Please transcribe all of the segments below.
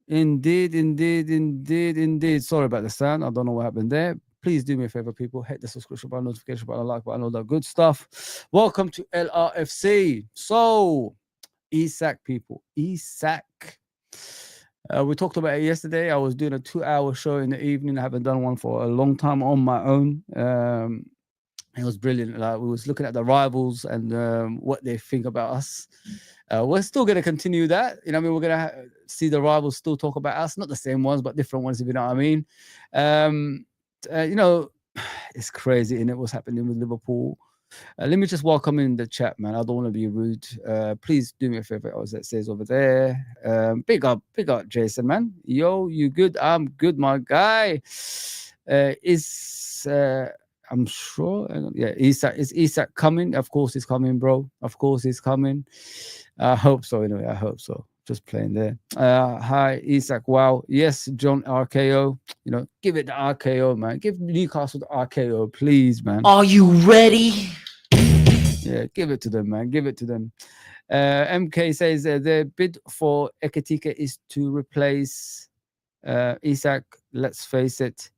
Indeed, indeed, indeed, indeed. Sorry about the sound. I don't know what happened there. Please do me a favor, people. Hit the subscription button, notification button, like button, all that good stuff. Welcome to LRFC. So, Isak, people. Isak. We talked about it yesterday. I was doing a 2-hour show in the evening. I haven't done one for a long time on my own. It was brilliant. Like, we was looking at the rivals and what they think about us. We're still going to continue that. You know what I mean? We're going to see the rivals still talk about us. Not the same ones, but different ones, if you know what I mean. You know, it's crazy, and it was happening with Liverpool. Let me just welcome in the chat, man. I don't want to be rude. Please do me a favor, as it says over there. Big up, Jason, man. Yo, you good? I'm good, my guy. I'm sure. Yeah, Isak, is Isak coming? Of course he's coming, bro. Of course he's coming. I hope so. Anyway, I hope so. Just playing there. Hi, Isak. Wow. Yes, John RKO. You know, give it the RKO, man. Give Newcastle the RKO, please, man. Are you ready? Yeah, give it to them, man. Give it to them. MK says the bid for Ekitike is to replace Isak. Let's face it.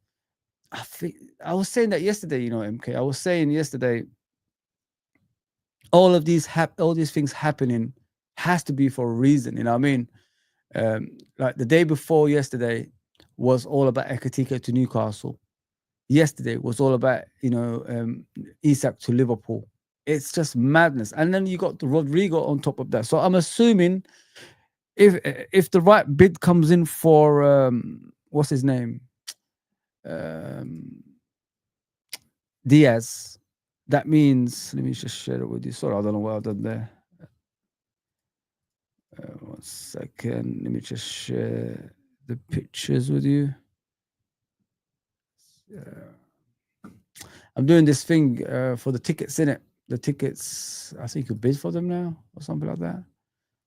I think I was saying that yesterday, you know, MK. I was saying yesterday, all these things happening has to be for a reason. You know what I mean? Like the day before yesterday was all about Ekitike to Newcastle. Yesterday was all about, you know, Isak to Liverpool. It's just madness. And then you got the Rodrigo on top of that. So I'm assuming if the right bid comes in for what's his name? Diaz, that means, let me just share it with you. Sorry, I don't know what I've done there. 1 second. Let me just share the pictures with you. I'm doing this thing for the tickets, innit? The tickets, I think you could bid for them now or something like that.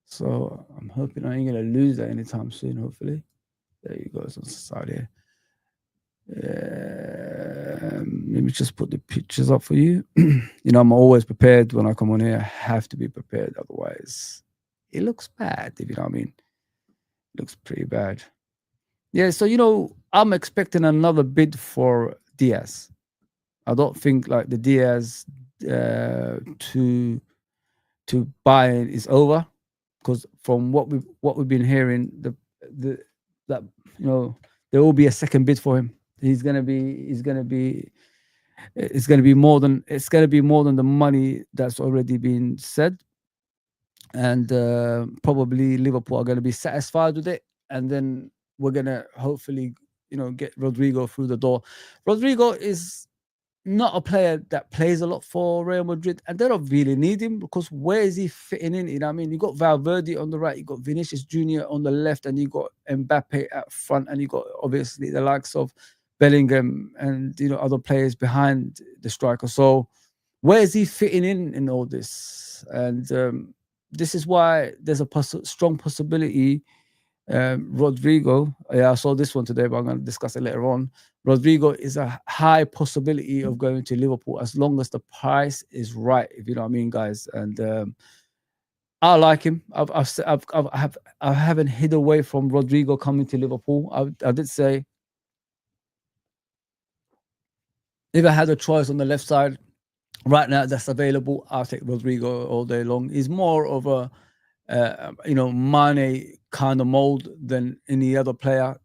So I'm hoping I ain't going to lose that anytime soon, hopefully. There you go. It's on the side here. Let me just put the pictures up for you. You know, I'm always prepared when I come on here. I have to be prepared. Otherwise, it looks bad, if you know what I mean. It looks pretty bad. Yeah, so, you know, I'm expecting another bid for Diaz. I don't think like the Diaz to buying is over, because from what we've been hearing, that you know, there will be a second bid for him. It's gonna be more than the money that's already been said, and probably Liverpool are gonna be satisfied with it, and then we're gonna hopefully, you know, get Rodrigo through the door. Rodrigo is not a player that plays a lot for Real Madrid, and they don't really need him, because where is he fitting in? You know what I mean? You got Valverde on the right, you got Vinicius Jr. on the left, and you got Mbappe at front, and you got obviously the likes of Bellingham and, you know, other players behind the striker. So where is he fitting in all this? And this is why there's a strong possibility. Rodrigo, yeah, I saw this one today, but I'm going to discuss it later on. Rodrigo is a high possibility of going to Liverpool as long as the price is right, if you know what I mean, guys. And I like him. I haven't hid away from Rodrigo coming to Liverpool. I did say if I had a choice on the left side right now that's available, I'll take Rodrigo all day long. He's more of a you know, Mane kind of mold than any other player.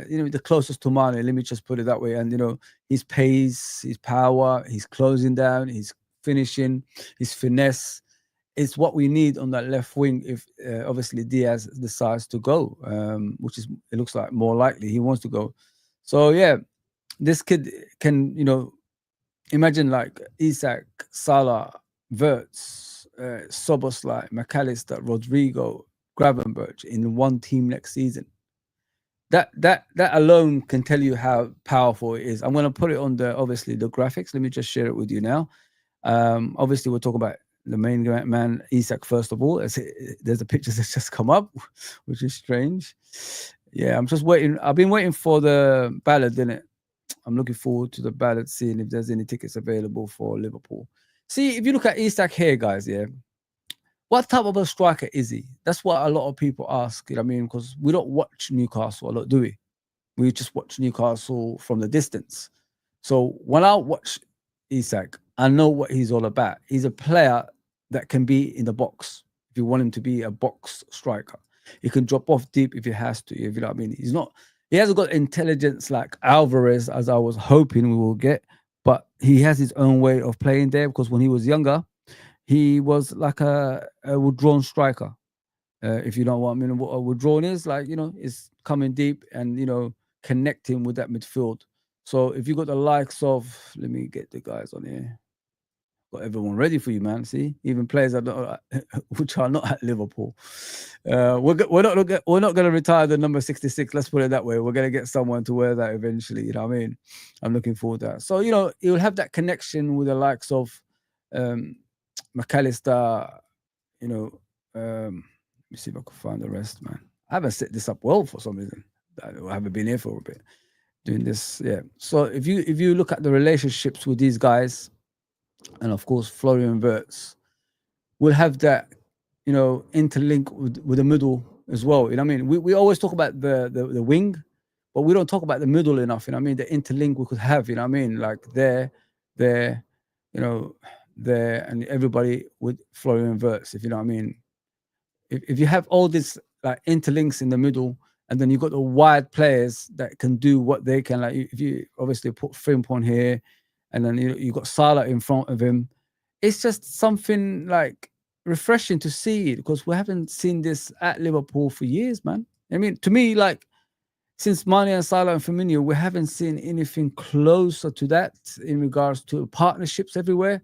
You know, the closest to Mane, let me just put it that way. And, you know, his pace, his power, his closing down, his finishing, his finesse, it's what we need on that left wing if obviously Diaz decides to go, which is, it looks like more likely he wants to go. So, yeah, this kid can, you know, imagine like Isak, Salah, Wirtz, Soboslai, McAllister, Rodrigo, Gravenberch in one team next season. That alone can tell you how powerful it is. I'm going to put it on the graphics. Let me just share it with you now. Obviously, we'll talk about the main man, Isak, first of all. There's the pictures that just come up, which is strange. Yeah, I'm just waiting. I've been waiting for the ballot, didn't it? I'm looking forward to the ballot, seeing if there's any tickets available for Liverpool. See, if you look at Isak here, guys, yeah, what type of a striker is he? That's what a lot of people ask. You know what I mean? Because we don't watch Newcastle a lot, do we? We just watch Newcastle from the distance. So when I watch Isak, I know what he's all about. He's a player that can be in the box if you want him to be a box striker. He can drop off deep if he has to. If you know what I mean, he hasn't got intelligence like Alvarez, as I was hoping we will get, but he has his own way of playing there. Because when he was younger, he was like a withdrawn striker. If you know what I mean, what a withdrawn is like, is coming deep and connecting with that midfield. So if you got the likes of, let me get the guys on here. Got everyone ready for you, man. See, even players that don't, which are not at Liverpool. We're not going to retire the number 66. Let's put it that way. We're going to get someone to wear that eventually. You know what I mean? I'm looking forward to that. So you'll have that connection with the likes of McAllister. Let me see if I can find the rest, man. I haven't set this up well for some reason. I haven't been here for a bit doing this. Yeah. So if you look at the relationships with these guys, and of course Florian Wirtz will have that, interlink with the middle as well. You know what I mean? We always talk about the wing, but we don't talk about the middle enough. You know what I mean? The interlink we could have. You know what I mean? Like there, there, and everybody with Florian Wirtz. If you know what I mean? If you have all this like interlinks in the middle, and then you've got the wide players that can do what they can, like if you obviously put Frimpong here, and then you got Salah in front of him, it's just something like refreshing to see, because we haven't seen this at Liverpool for years, man. I mean, to me, like since Mane and Salah and Firmino, we haven't seen anything closer to that in regards to partnerships everywhere.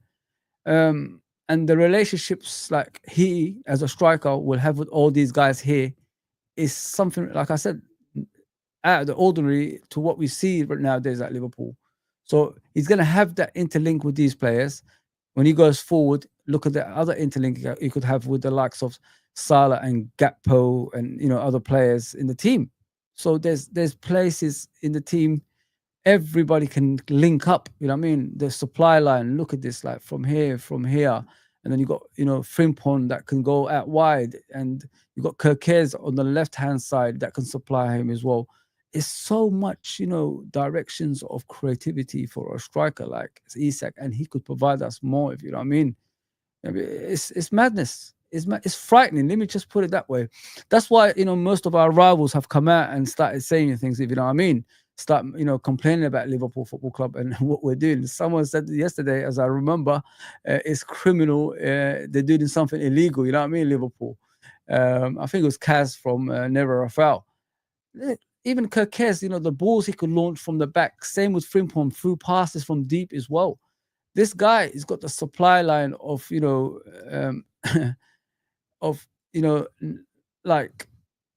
And the relationships like he as a striker will have with all these guys here is something, like I said, out of the ordinary to what we see right nowadays at Liverpool. So he's going to have that interlink with these players. When he goes forward, look at the other interlink he could have with the likes of Salah and Gakpo and other players in the team. So there's places in the team everybody can link up. You know what I mean? The supply line. Look at this, like from here, and then you got Frimpong that can go out wide, and you got Kerkez on the left hand side that can supply him as well. It's so much directions of creativity for a striker like Isak, and he could provide us more. If you know what I mean, it's madness. It's frightening. Let me just put it that way. That's why most of our rivals have come out and started saying things. If you know what I mean. Start complaining about Liverpool Football Club and what we're doing. Someone said yesterday, as I remember, it's criminal. They're doing something illegal. You know what I mean? Liverpool. I think it was Kaz from Never a Foul. Even Kerkez, the balls he could launch from the back. Same with Frimpong, through passes from deep as well. This guy has got the supply line of like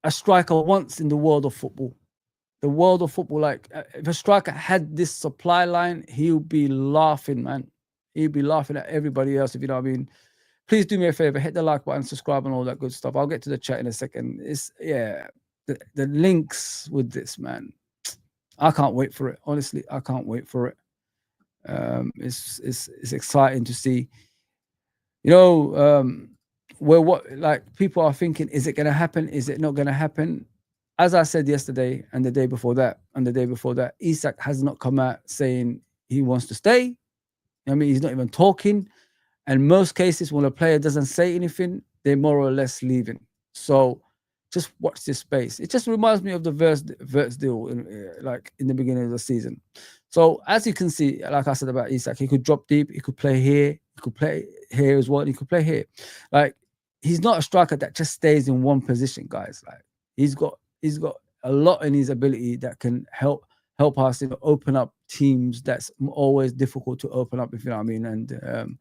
a striker wants in the world of football. The world of football, like if a striker had this supply line, he'll be laughing, man. He'll be laughing at everybody else, if you know what I mean. Please do me a favor, hit the like button, subscribe, and all that good stuff. I'll get to the chat in a second. It's the links with this, man. I can't wait for it. Honestly, I can't wait for it. It's exciting to see. Where what like people are thinking, is it going to happen? Is it not going to happen? As I said yesterday and the day before that, Isak has not come out saying he wants to stay. I mean, he's not even talking. And most cases, when a player doesn't say anything, they're more or less leaving. So just watch this space. It just reminds me of the Wirtz deal in the beginning of the season. So as you can see, like I said about Isak, he could drop deep, he could play here, he could play here as well, and he could play here. Like, he's not a striker that just stays in one position, guys. Like, he's got a lot in his ability that can help us open up teams that's always difficult to open up, if you know what I mean. And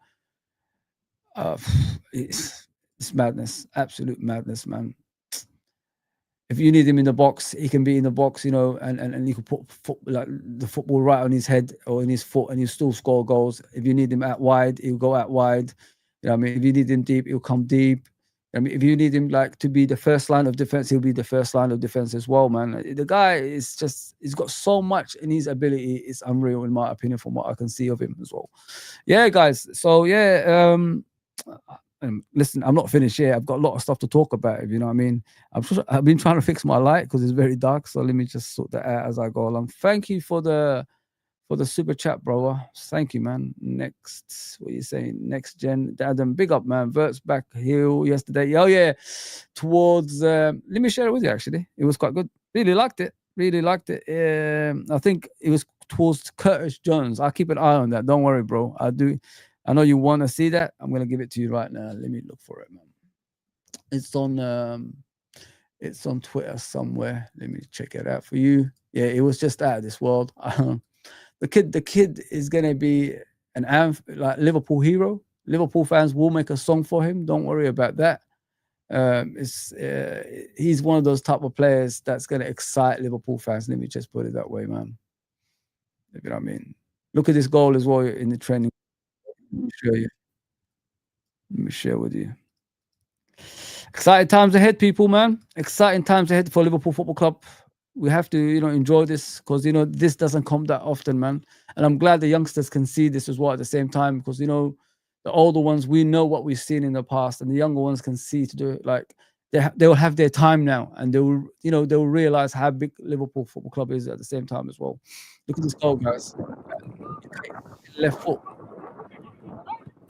it's madness, absolute madness, man. If you need him in the box, he can be in the box, and you can put the football right on his head or in his foot, and he'll still score goals. If you need him out wide, he'll go out wide. You know what I mean? If you need him deep, he'll come deep. I mean, if you need him to be the first line of defense, he'll be the first line of defense as well, man. The guy is he's got so much in his ability. It's unreal, in my opinion, from what I can see of him as well. Yeah, guys. So yeah, listen, I'm not finished yet. I've got a lot of stuff to talk about. If you know what I mean. I've been trying to fix my light because it's very dark. So let me just sort that out as I go along. Thank you for the super chat, bro. Thank you, man. Next, what are you saying? Next gen, Adam, big up, man. Verts back heel yesterday. Oh yeah, towards. Let me share it with you. Actually, it was quite good. Really liked it. Really liked it. I think it was towards Curtis Jones. I'll keep an eye on that. Don't worry, bro. I do. I know you want to see that. I'm gonna give it to you right now. Let me look for it, man. It's on Twitter somewhere. Let me check it out for you. Yeah, it was just out of this world. The kid is gonna be an like Liverpool hero. Liverpool fans will make a song for him. Don't worry about that. He's one of those type of players that's gonna excite Liverpool fans. Let me just put it that way, man. If you know what I mean. Look at this goal as well in the training. Let me show you. Let me share with you. Exciting times ahead, people, man. Exciting times ahead for Liverpool Football Club. We have to, enjoy this because, this doesn't come that often, man. And I'm glad the youngsters can see this as well at the same time because, the older ones, we know what we've seen in the past, and the younger ones can see to do it. Like they will have their time now, and they will realize how big Liverpool Football Club is at the same time as well. Look at this goal, guys. Left foot.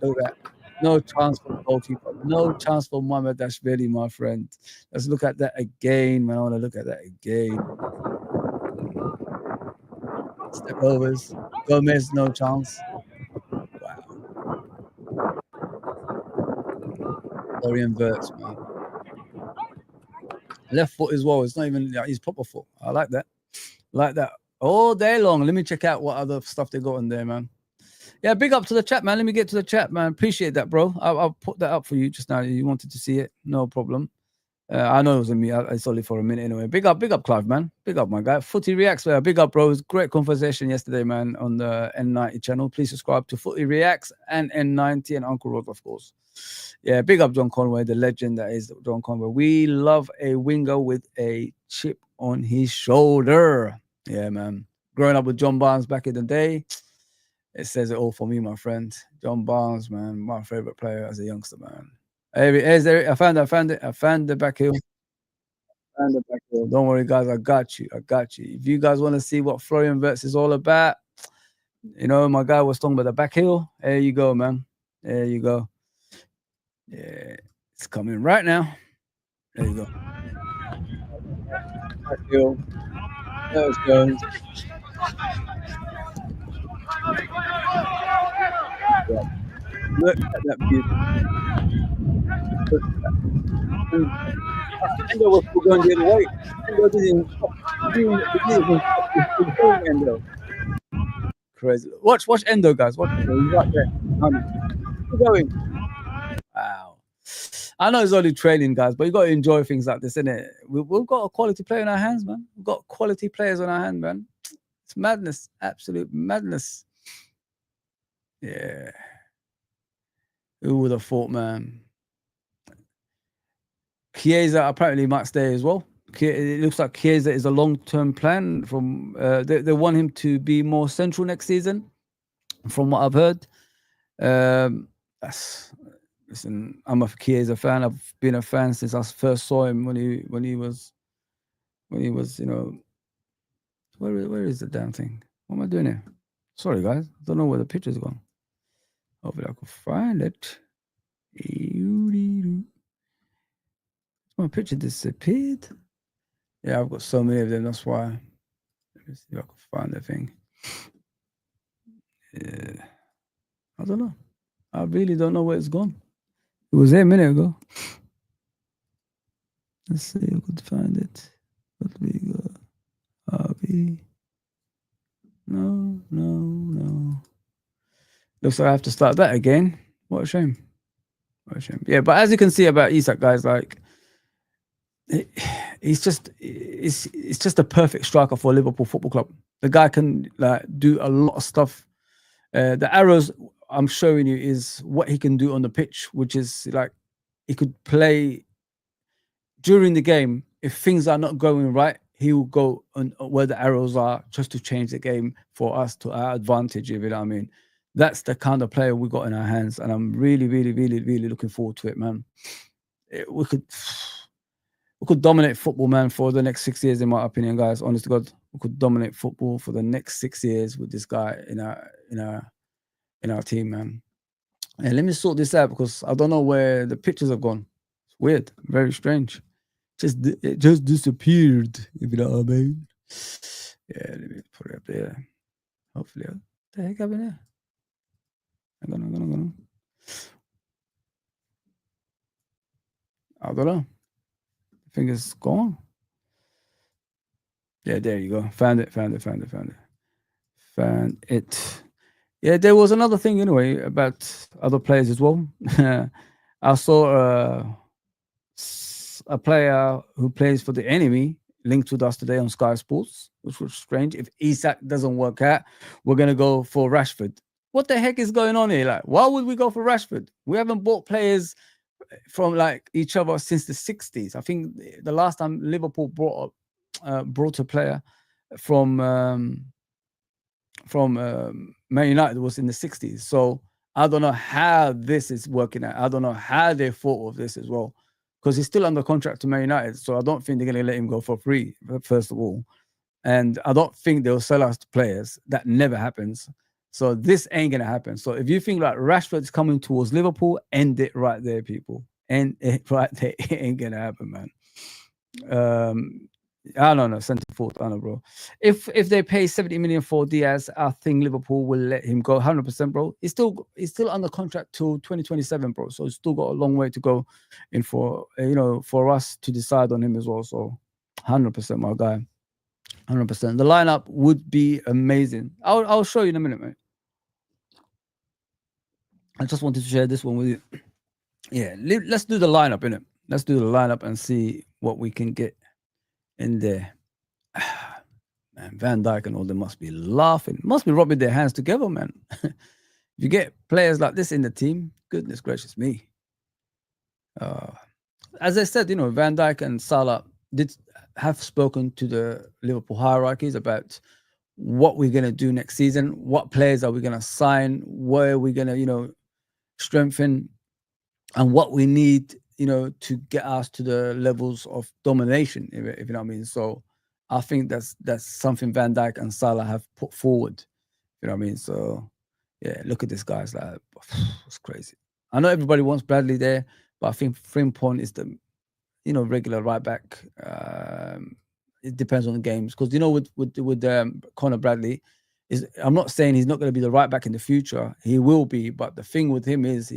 Look at that. No chance for the goalkeeper. No chance for Mohamed Dashvili, my friend. Let's look at that again, man. I want to look at that again. Step overs. Gomez, no chance. Wow. Florian Wirtz, man. Left foot as well. It's not even his proper foot. I like that. Like that. All day long. Let me check out what other stuff they got in there, man. Yeah, big up to the chat, man. Let me get to the chat, man. Appreciate that, bro. I'll put that up for you just now. You wanted to see it. No problem. I know it was me. It's only for a minute anyway. Big up, Clive, man. Big up, my guy. Footy Reacts, big up, bro. It was a great conversation yesterday, man, on the N90 channel. Please subscribe to Footy Reacts and N90 and Uncle Rod, of course. Yeah, big up John Conway, the legend that is John Conway. We love a winger with a chip on his shoulder. Yeah, man. Growing up with John Barnes back in the day, it says it all for me, my friend. John Barnes, man, my favorite player as a youngster, man. Hey, I found it. I found the back heel. Don't worry, guys. I got you. If you guys want to see what Florian Wirtz is all about, my guy was talking about the back heel. There you go, man. There you go. Yeah, it's coming right now. There you go. Back heel. There it goes. Yeah. Look at that beauty. Endo was still going the other way. Endo. Crazy. Watch Endo, guys. Watch Endo. He's right there. Keep going. Wow. I know it's only training, guys, but you got to enjoy things like this, innit? We've got a quality player in our hands, man. We've got quality players on our hand, man. It's madness. Absolute madness. Yeah. Who would have thought, man? Chiesa apparently might stay as well. It looks like Chiesa is a long-term plan. From they want him to be more central next season, from what I've heard. Listen, I'm a Chiesa fan. I've been a fan since I first saw him when he was, where is the damn thing? What am I doing here? Sorry, guys. I don't know where the picture's gone. Hopefully I can find it. My picture disappeared. Yeah, I've got so many of them. That's why. Let me see if I can find the thing. Yeah. I don't know. I really don't know where it's gone. It was there a minute ago. Let's see if I could find it. RODRYGO. RB. No. Looks like I have to start that again. What a shame. Yeah, but as you can see about Isak, guys, like it's just a perfect striker for Liverpool Football Club. The guy can do a lot of stuff. The arrows I'm showing you is what he can do on the pitch, which is like he could play during the game. If things are not going right, he will go on where the arrows are just to change the game for us to our advantage, if you know what I mean. That's the kind of player we got in our hands, and I'm really, really, really, really looking forward to it, man. We could dominate football, man, for the next 6 years, in my opinion, guys. Honest to God, we could dominate football for the next 6 years with this guy in our team, man. And let me sort this out because I don't know where the pictures have gone. It's weird, very strange. It just disappeared, if you know what I mean. Yeah, let me put it up there. Hopefully, what the heck happened there? Hang on. I don't know. I think it's gone. Yeah, there you go. Found it. Yeah, there was another thing anyway about other players as well. I saw a player who plays for the enemy linked with us today on Sky Sports, which was strange. If Isak doesn't work out, we're gonna go for Rashford. What the heck is going on here? Like, why would we go for Rashford? We haven't bought players from like each other since the 60s. I think the last time Liverpool brought a player from Man United was in the 60s. So I don't know how this is working out. I don't know how they thought of this as well, because he's still under contract to Man United. So I don't think they're going to let him go for free, first of all. And I don't think they'll sell us to players. That never happens. So this ain't going to happen. So if you think like Rashford's coming towards Liverpool, end it right there, people. End it right there. It ain't going to happen, man. I don't know, centre forward, I don't know, bro. If they pay 70 million for Diaz, I think Liverpool will let him go 100%, bro. He's still under contract till 2027, bro. So he's still got a long way to go in for for us to decide on him as well. So 100%, my guy, 100%. The lineup would be amazing. I'll show you in a minute, mate. I just wanted to share this one with you. Yeah, let's do the lineup, innit? Let's do the lineup and see what we can get in there. Man, Van Dijk and all them must be laughing, must be rubbing their hands together, man. If you get players like this in the team, goodness gracious me. As I said, Van Dijk and Salah did have spoken to the Liverpool hierarchies about what we're going to do next season, what players are we going to sign, where are we going to, strengthen, and what we need, to get us to the levels of domination, if you know what I mean. So I think that's something Van Dijk and Salah have put forward, you know what I mean. So yeah, look at this guy's like, it's crazy. I know everybody wants Bradley there, but I think Frimpong is the regular right back. It depends on the games, because with Conor Bradley, I'm not saying he's not going to be the right back in the future. He will be, but the thing with him is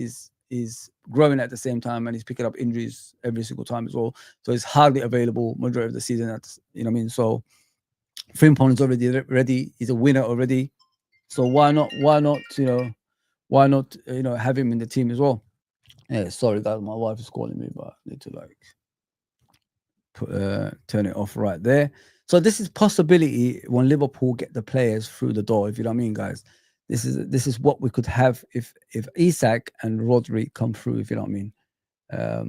he's growing at the same time, and he's picking up injuries every single time as well. So he's hardly available majority of the season. That's what I mean. So Frimpong is already ready. He's a winner already. So why not have him in the team as well? Yeah, sorry guys, my wife is calling me, but I need to turn it off right there. So this is possibility when Liverpool get the players through the door, if you know what I mean, guys. This is what we could have if Isak and Rodri come through, if you know what I mean. I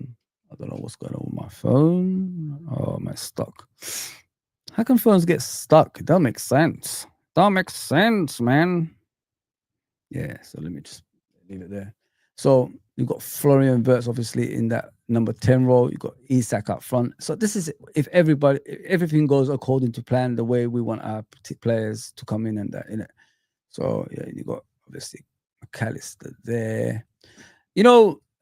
don't know what's going on with my phone. Oh, am I stuck? How can phones get stuck? It doesn't make sense. Don't make sense, man. Yeah, so let me just leave it there. So you've got Florian Wirtz obviously in that number 10 role. You've got Isak up front. So this is if everything goes according to plan, the way we want our players to come in and that in it. So yeah, you got obviously McAllister there.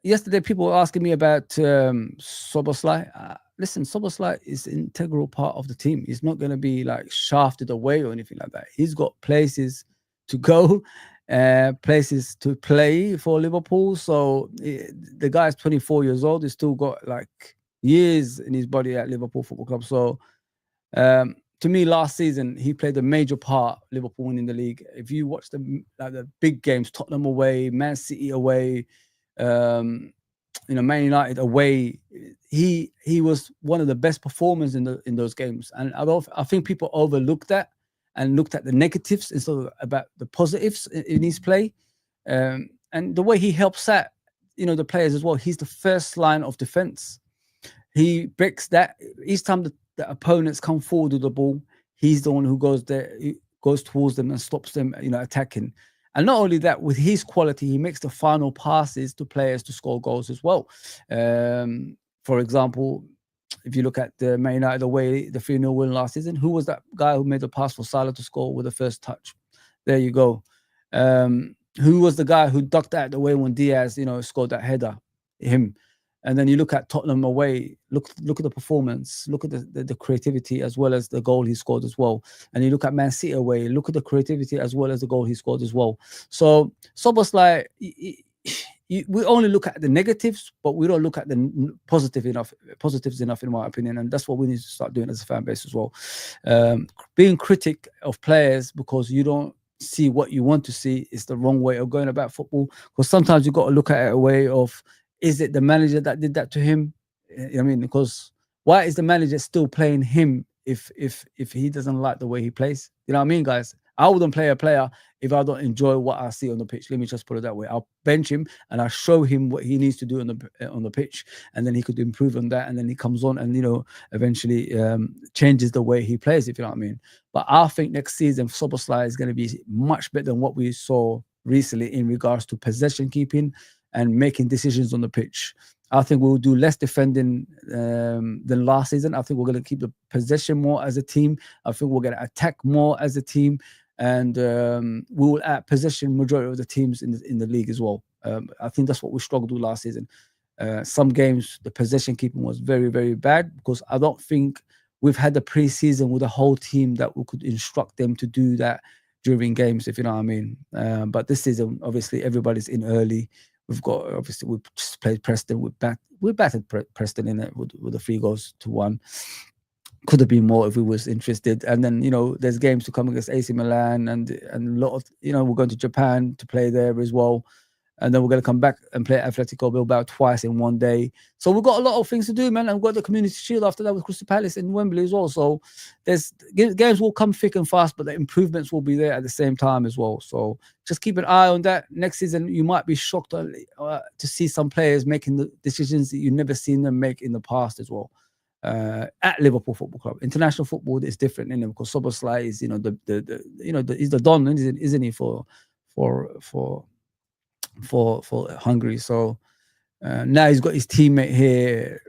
Yesterday people were asking me about Szoboszlai. Listen, Szoboszlai is an integral part of the team. He's not going to be like shafted away or anything like that. He's got places to go, places to play for Liverpool. So the guy's 24 years old. He's still got like years in his body at Liverpool Football Club. So to me, last season he played a major part, Liverpool winning the league. If you watch the big games, Tottenham away, Man City away, Man United away, he was one of the best performers in those games. And I think people overlooked that and looked at the negatives instead of about the positives in his play. And the way he helps out, the players as well. He's the first line of defense. He breaks that each time the opponents come forward with the ball. He's the one who goes there, goes towards them and stops them, attacking. And not only that, with his quality, he makes the final passes to players to score goals as well. For example, if you look at the Man United away, the 3-0 win last season, who was that guy who made the pass for Salah to score with the first touch? There you go. Who was the guy who ducked out the way when Diaz, scored that header? Him. And then you look at Tottenham away, look at the performance, look at the creativity as well as the goal he scored as well. And you look at Man City away, look at the creativity as well as the goal he scored as well. So Szoboszlai, we only look at the negatives, but we don't look at the positives enough, in my opinion. And that's what we need to start doing as a fan base as well. Being critic of players because you don't see what you want to see is the wrong way of going about football. Because sometimes you've got to look at it a way of, is it the manager that did that to him? I mean, because why is the manager still playing him if he doesn't like the way he plays? You know what I mean, guys? I wouldn't play a player if I don't enjoy what I see on the pitch. Let me just put it that way. I'll bench him and I'll show him what he needs to do on the pitch, and then he could improve on that. And then he comes on and eventually changes the way he plays. If you know what I mean. But I think next season Szoboszlai is going to be much better than what we saw recently in regards to possession keeping and making decisions on the pitch. I think we'll do less defending than last season. I think we're going to keep the possession more as a team. I think we're going to attack more as a team, and we will possession majority of the teams in the league as well. I think that's what we struggled with last season. Some games the possession keeping was very, very bad because I don't think we've had the pre-season with the whole team that we could instruct them to do that during games, if you know what I mean. But this season, obviously, everybody's in early. We've just played Preston. We battered Preston in it with the 3-1. Could have been more if we was interested. And then there's games to come against AC Milan and a lot of we're going to Japan to play there as well. And then we're going to come back and play Atletico Bilbao twice in one day. So we've got a lot of things to do, man. And we've got the Community Shield after that with Crystal Palace in Wembley as well. So there's games will come thick and fast, but the improvements will be there at the same time as well. So just keep an eye on that. Next season, you might be shocked to see some players making the decisions that you've never seen them make in the past as well. At Liverpool Football Club, international football is different in them because Szoboszlai is he's the don, isn't he, for Hungary. So now he's got his teammate here.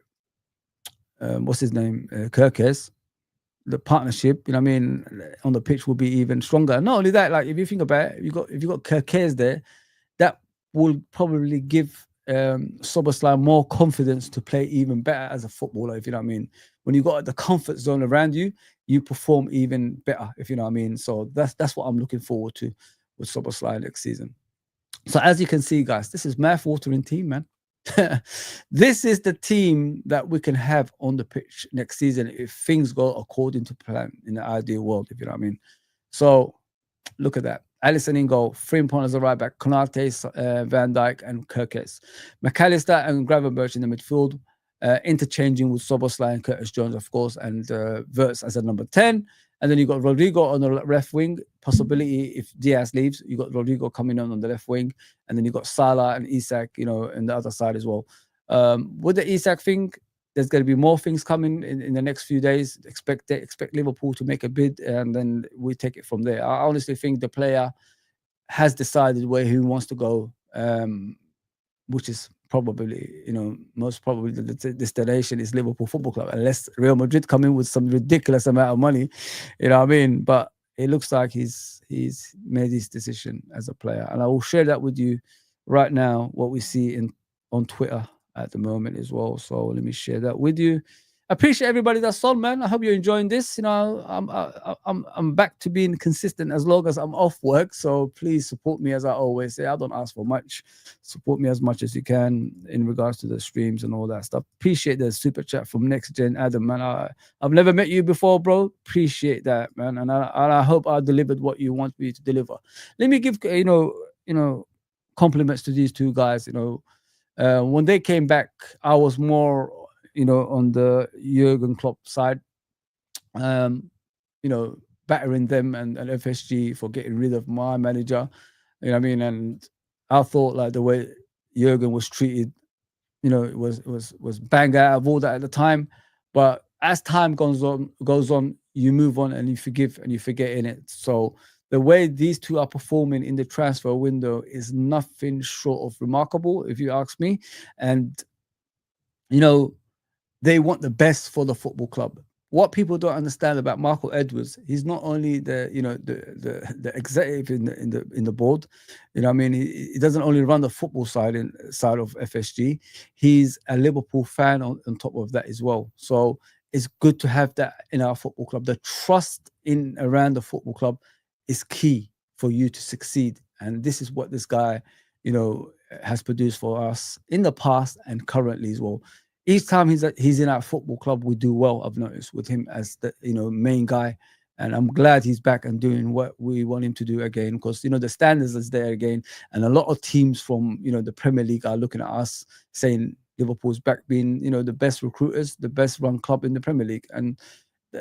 What's his name? Kirkes. The partnership, on the pitch will be even stronger. Not only that, like if you think about it, if you got Kirkes there, that will probably give Szoboszlai more confidence to play even better as a footballer, if you know what I mean. When you got the comfort zone around you, you perform even better, if you know what I mean. So that's what I'm looking forward to with Szoboszlai next season. So as you can see, guys, this is mouth-watering team, man. This is the team that we can have on the pitch next season if things go according to plan in the ideal world, if you know what I mean. So look at that. Alisson in goal, Frimpong as a right back, Konate, Van Dijk, and Kirkes. McAllister and Gravenberch in the midfield, interchanging with Szoboszlai and Curtis Jones, of course, and Wirtz as a number 10. And then you got Rodrigo on the left wing. Possibility if Diaz leaves, you got Rodrigo coming on the left wing, and then you got Salah and Isak, in the other side as well. With the Isak thing, there's going to be more things coming in the next few days. Expect Liverpool to make a bid, and then we take it from there. I honestly think the player has decided where he wants to go, which is probably, most probably the destination is Liverpool Football Club, unless Real Madrid come in with some ridiculous amount of money, you know what I mean? But it looks like he's made his decision as a player, and I will share that with you right now. What we see on Twitter at the moment as well. So let me share that with you. I appreciate everybody that's on, man. I hope you're enjoying this. I'm back to being consistent as long as I'm off work. So please support me, as I always say. I don't ask for much. Support me as much as you can in regards to the streams and all that stuff. Appreciate the super chat from Next Gen Adam, man. I've never met you before, bro. Appreciate that, man. And I hope I delivered what you want me to deliver. Let me give compliments to these two guys. When they came back, I was more on the Jurgen Klopp side, battering them and FSG for getting rid of my manager, you know what I mean? And I thought like the way Jurgen was treated, it was bang out of order at the time. But as time goes on, you move on and you forgive and you forget in it. So the way these two are performing in the transfer window is nothing short of remarkable, if you ask me. And, you know, they want the best for the football club. What people don't understand about Michael Edwards, he's not only the, you know, the executive in the board, you know what I mean? He doesn't only run the football side of FSG. He's a Liverpool fan on top of that as well. So it's good to have that in our football club. The trust in around the football club is key for you to succeed. And this is what this guy, you know, has produced for us in the past and currently as well. Each time he's in our football club, we do well. I've noticed with him as the, you know, main guy, and I'm glad he's back and doing what we want him to do again, because, you know, the standards is there again, and a lot of teams from, you know, the Premier League are looking at us saying Liverpool's back being, you know, the best recruiters, the best run club in the Premier League, and,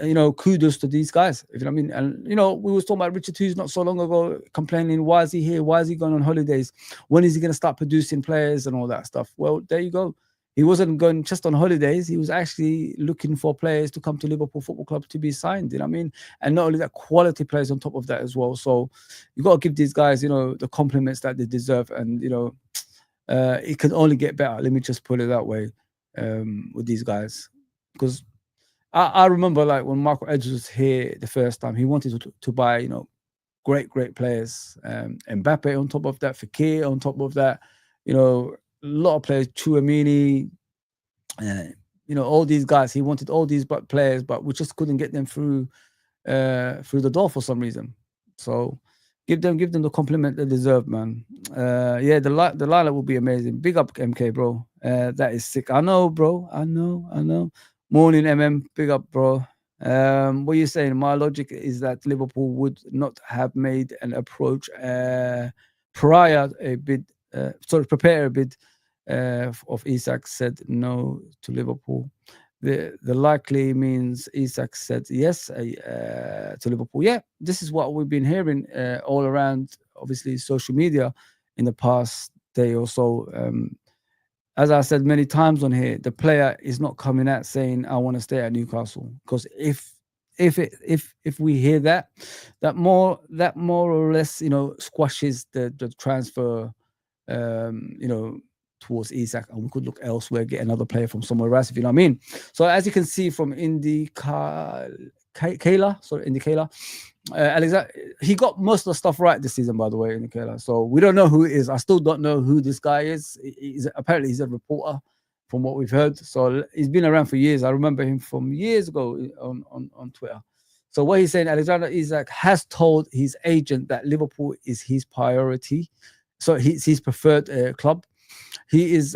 you know, kudos to these guys, if you know what I mean. And, you know, we was talking about Richard Hughes not so long ago, complaining, why is he here? Why is he going on holidays? When is he going to start producing players and all that stuff? Well, there you go. He wasn't going just on holidays. He was actually looking for players to come to Liverpool Football Club to be signed. You know what I mean? And not only that, quality players on top of that as well. So you got to give these guys, you know, the compliments that they deserve. And, you know, it can only get better. Let me just put it that way, with these guys. Because I remember, like, when Michael Edwards was here the first time, he wanted to buy, you know, great players. Mbappe on top of that, Fekir on top of that, you know, a lot of players, Chouamini, you know, all these guys. He wanted all these players, but we just couldn't get them through the door for some reason. So give them the compliment they deserve, man. Yeah, the lineup will be amazing. Big up MK, bro. That is sick. I know, bro. I know. Morning, MM. Big up, bro. What are you saying? My logic is that Liverpool would not have made an approach prepare a bid of Isak said no to Liverpool. The likely means Isak said yes to Liverpool. Yeah, this is what we've been hearing all around, obviously, social media in the past day or so. As I said many times on here, the player is not coming out saying, I want to stay at Newcastle. Because if we hear that more or less, you know, squashes the transfer, you know, towards Isak, and we could look elsewhere, get another player from somewhere else, if you know what I mean. So as you can see from Kayla, Alexander, he got most of the stuff right this season, by the way, in Kayla. So we don't know who it is. I still don't know who this guy is. Apparently he's a reporter, from what we've heard. So he's been around for years. I remember him from years ago on Twitter. So what he's saying, Alexander Isak has told his agent that Liverpool is his priority. So he's his preferred club. He is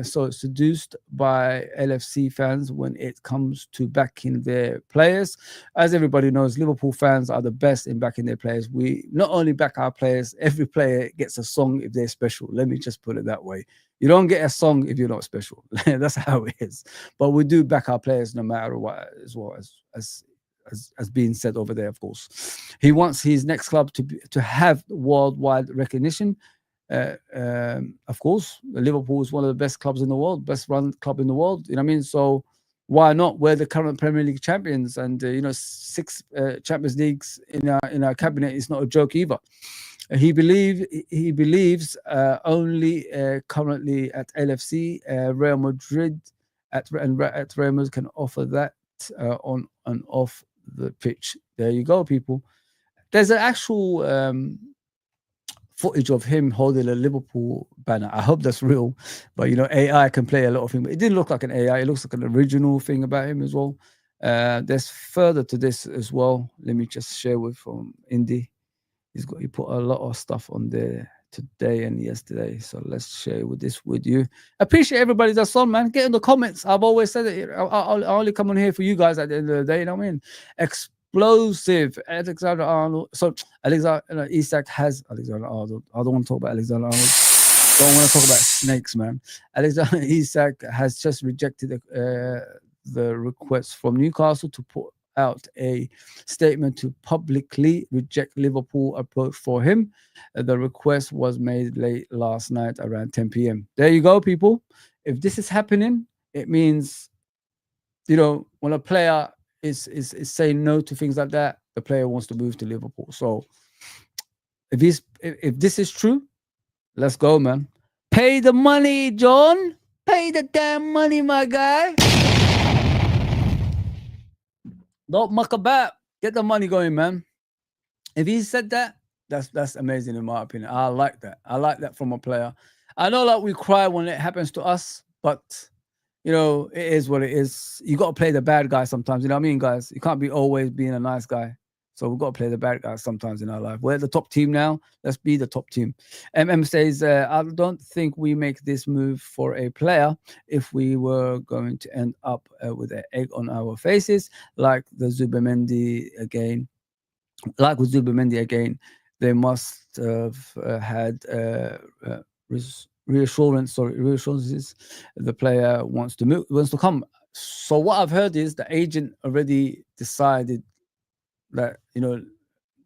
so seduced by LFC fans when it comes to backing their players. As everybody knows, Liverpool fans are the best in backing their players. We not only back our players, every player gets a song if they're special. Let me just put it that way. You don't get a song if you're not special. That's how it is. But we do back our players no matter what, as well as being said over there, of course. He wants his next club to have worldwide recognition. Of course, Liverpool is one of the best clubs in the world, best run club in the world. You know what I mean? So why not? We're the current Premier League champions, and you know, 6 Champions Leagues in our cabinet is not a joke either. He believes only currently at LFC, Real Madrid at Real Madrid can offer that on and off the pitch. There you go, people. There's an actual footage of him holding a Liverpool banner. I hope that's real, but you know, AI can play a lot of things. It didn't look like an AI. It looks like an original thing about him as well. There's further to this as well. Let me just share with from Indy. He put a lot of stuff on there today and yesterday. So let's share this with you. Appreciate everybody that's on, man. Get in the comments. I've always said it. I'll only come on here for you guys at the end of the day. You know what I mean? Explosive Alexander Arnold. So Alexander Isak has Alexander Arnold. I don't want to talk about Alexander Arnold. Don't want to talk about snakes, man. Alexander Isak has just rejected the request from Newcastle to put out a statement to publicly reject Liverpool approach for him. The request was made late last night around 10 p.m. There you go, people. If this is happening, it means, you know, when a player is saying no to things like that, the player wants to move to Liverpool. So if this is true, let's go, man. Pay the money, John. Pay the damn money, my guy. Don't muck about. Get the money going, man. If he said that, that's amazing in my opinion. I like that. I like that from a player. I know like we cry when it happens to us, but you know, it is what it is. You got to play the bad guy sometimes. You know what I mean, guys? You can't be always being a nice guy. So we've got to play the bad guys sometimes in our life. We're the top team now. Let's be the top team. MM says, I don't think we make this move for a player if we were going to end up with an egg on our faces, like the Zubimendi again. Like with Zubimendi again, they must have had reassurances the player wants to come. So what I've heard is the agent already decided that, you know,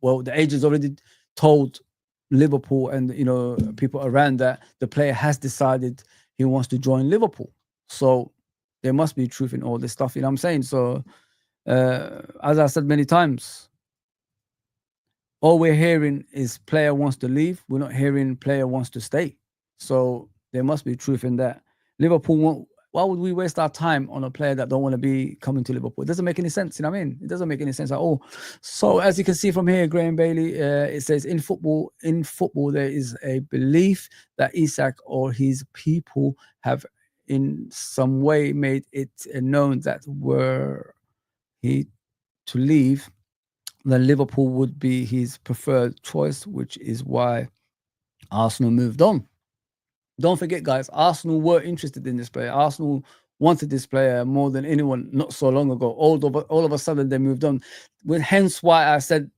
well, the agent's already told Liverpool and, you know, people around that the player has decided he wants to join Liverpool. So there must be truth in all this stuff, you know what I'm saying? So as I said many times, all we're hearing is player wants to leave. We're not hearing player wants to stay. So there must be truth in that. Liverpool won't. Why would we waste our time on a player that don't want to be coming to Liverpool? It doesn't make any sense. You know what I mean? It doesn't make any sense at all. So as you can see from here, Graham Bailey, it says in football, there is a belief that Isak or his people have in some way made it known that were he to leave, then Liverpool would be his preferred choice, which is why Arsenal moved on. Don't forget, guys, Arsenal were interested in this player. Arsenal wanted this player more than anyone not so long ago. All of a sudden, they moved on. Hence why I said,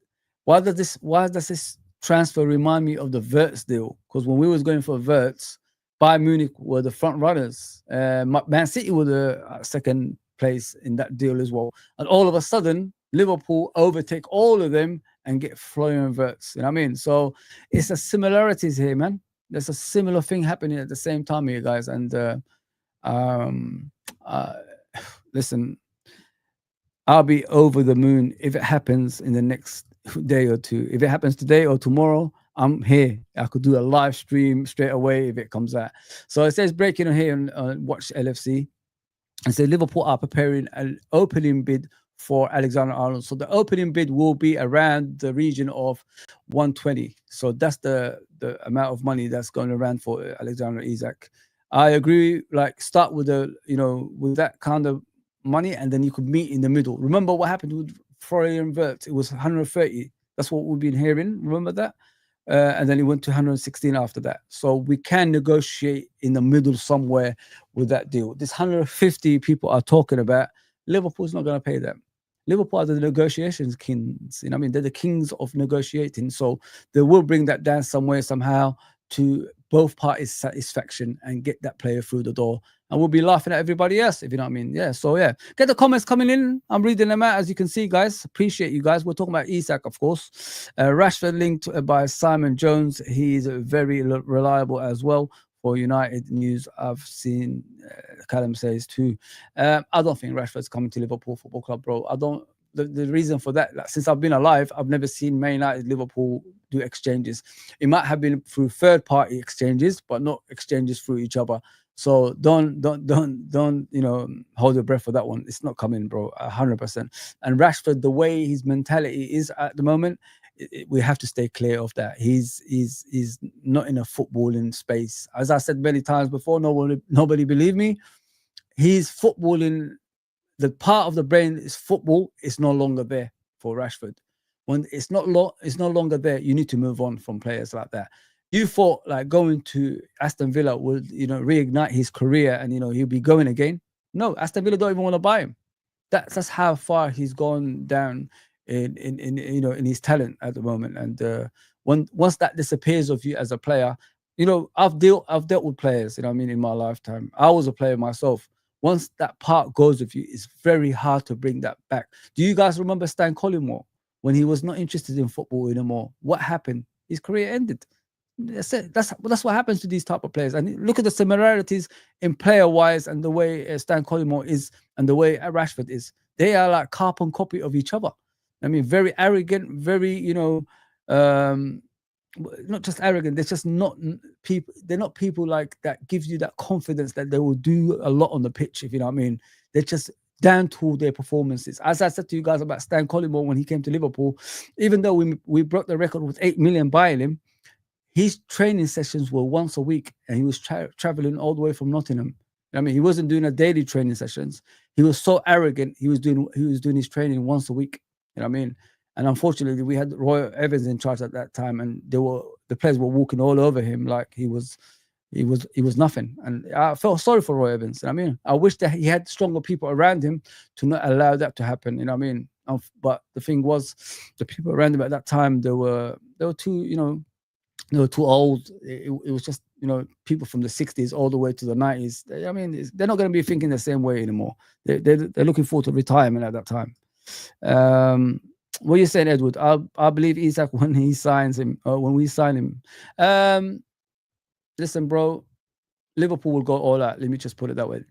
why does this transfer remind me of the Wirtz deal? Because when we was going for Wirtz, Bayern Munich were the front runners. Man City were the second place in that deal as well. And all of a sudden, Liverpool overtake all of them and get Florian Wirtz. You know what I mean? So it's the similarities here, man. There's a similar thing happening at the same time here, guys. And listen, I'll be over the moon if it happens in the next day or two. If it happens today or tomorrow, I'm here. I could do a live stream straight away if it comes out. So it says breaking on here on Watch LFC. And say Liverpool are preparing an opening bid for Alexander Arnold. So the opening bid will be around the region of 120. So that's the amount of money that's going around for Alexander Isak. I agree. Like start with with that kind of money, and then you could meet in the middle. Remember what happened with Florian Wirtz? It was 130. That's what we've been hearing. Remember that? And then it went to 116 after that. So we can negotiate in the middle somewhere with that deal. This 150 people are talking about, Liverpool's not going to pay them. Liverpool are the negotiations kings. You know what I mean? They're the kings of negotiating. So they will bring that down somewhere, somehow, to both parties' satisfaction and get that player through the door. And we'll be laughing at everybody else, if you know what I mean. Yeah, so yeah. Get the comments coming in. I'm reading them out, as you can see, guys. Appreciate you guys. We're talking about Isak, of course. Rashford linked by Simon Jones. He's very reliable as well. For United news, I've seen Callum says too. I don't think Rashford's coming to Liverpool Football Club, bro. I don't. The reason for that, like, since I've been alive, I've never seen Man United, Liverpool do exchanges. It might have been through third-party exchanges, but not exchanges through each other. So don't hold your breath for that one. It's not coming, bro. 100%. And Rashford, the way his mentality is at the moment, we have to stay clear of that. He's not in a footballing space. As I said many times before, nobody believed me. He's footballing. The part of the brain is football. It's no longer there for Rashford. When it's no longer there, you need to move on from players like that. You thought like going to Aston Villa would reignite his career and he'll be going again. No, Aston Villa don't even want to buy him. That's how far he's gone down in his talent at the moment. And once that disappears of you as a player, I've dealt with players, in my lifetime. I was a player myself. Once that part goes with you, it's very hard to bring that back. Do you guys remember Stan Collymore when he was not interested in football anymore? What happened? His career ended. That's it. That's what happens to these type of players. And look at the similarities in player-wise and the way Stan Collymore is and the way Rashford is. They are like carbon copy of each other. I mean, very arrogant, very, not just arrogant. They're just not people. They're not people like that gives you that confidence that they will do a lot on the pitch. If you know what I mean, they're just down to their performances. As I said to you guys about Stan Collymore when he came to Liverpool, even though we broke the record with 8 million buying him, his training sessions were once a week, and he was traveling all the way from Nottingham. I mean, he wasn't doing a daily training sessions. He was so arrogant. He was doing his training once a week. You know what I mean? And unfortunately, we had Roy Evans in charge at that time, and the players were walking all over him like he was nothing. And I felt sorry for Roy Evans. You know what I mean? I wish that he had stronger people around him to not allow that to happen. You know what I mean? But the thing was, the people around him at that time, they were too, they were too old. It was just, people from the 60s all the way to the 90s. I mean, they're not going to be thinking the same way anymore. They're looking forward to retirement at that time. What are you saying, Edward? I believe Isak when he signs him, when we sign him. Listen, bro, Liverpool will go all out. Let me just put it that way.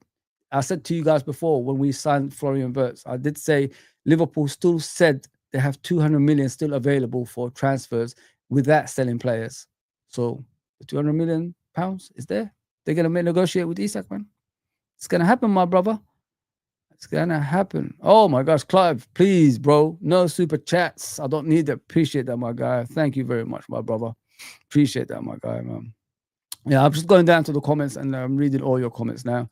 I said to you guys before when we signed Florian Wirtz, I did say Liverpool still said they have 200 million still available for transfers without selling players. So the 200 million pounds is there. They're going to negotiate with Isak, man. It's going to happen, my brother. It's going to happen. Oh, my gosh, Clive, please, bro. No super chats. I don't need that. Appreciate that, my guy. Thank you very much, my brother. Appreciate that, my guy, man. Yeah, I'm just going down to the comments, and I'm reading all your comments now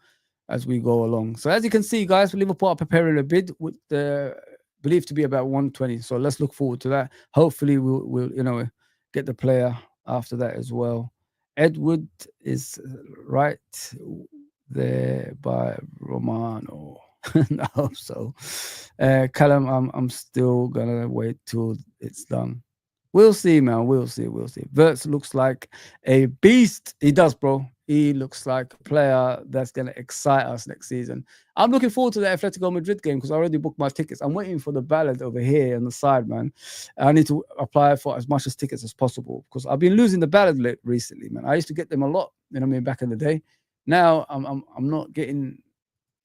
as we go along. So as you can see, guys, Liverpool are preparing a bid with the believed to be about 120. So let's look forward to that. Hopefully we'll get the player after that as well. Edward is right there by Romano. I hope so. Callum, I'm still gonna wait till it's done. We'll see, man. We'll see. Wirtz looks like a beast. He does, bro. He looks like a player that's going to excite us next season. I'm looking forward to the Atletico Madrid game because I already booked my tickets. I'm waiting for the ballot over here on the side, man. I need to apply for as much as tickets as possible because I've been losing the ballot recently, man. I used to get them a lot, back in the day. Now I'm not getting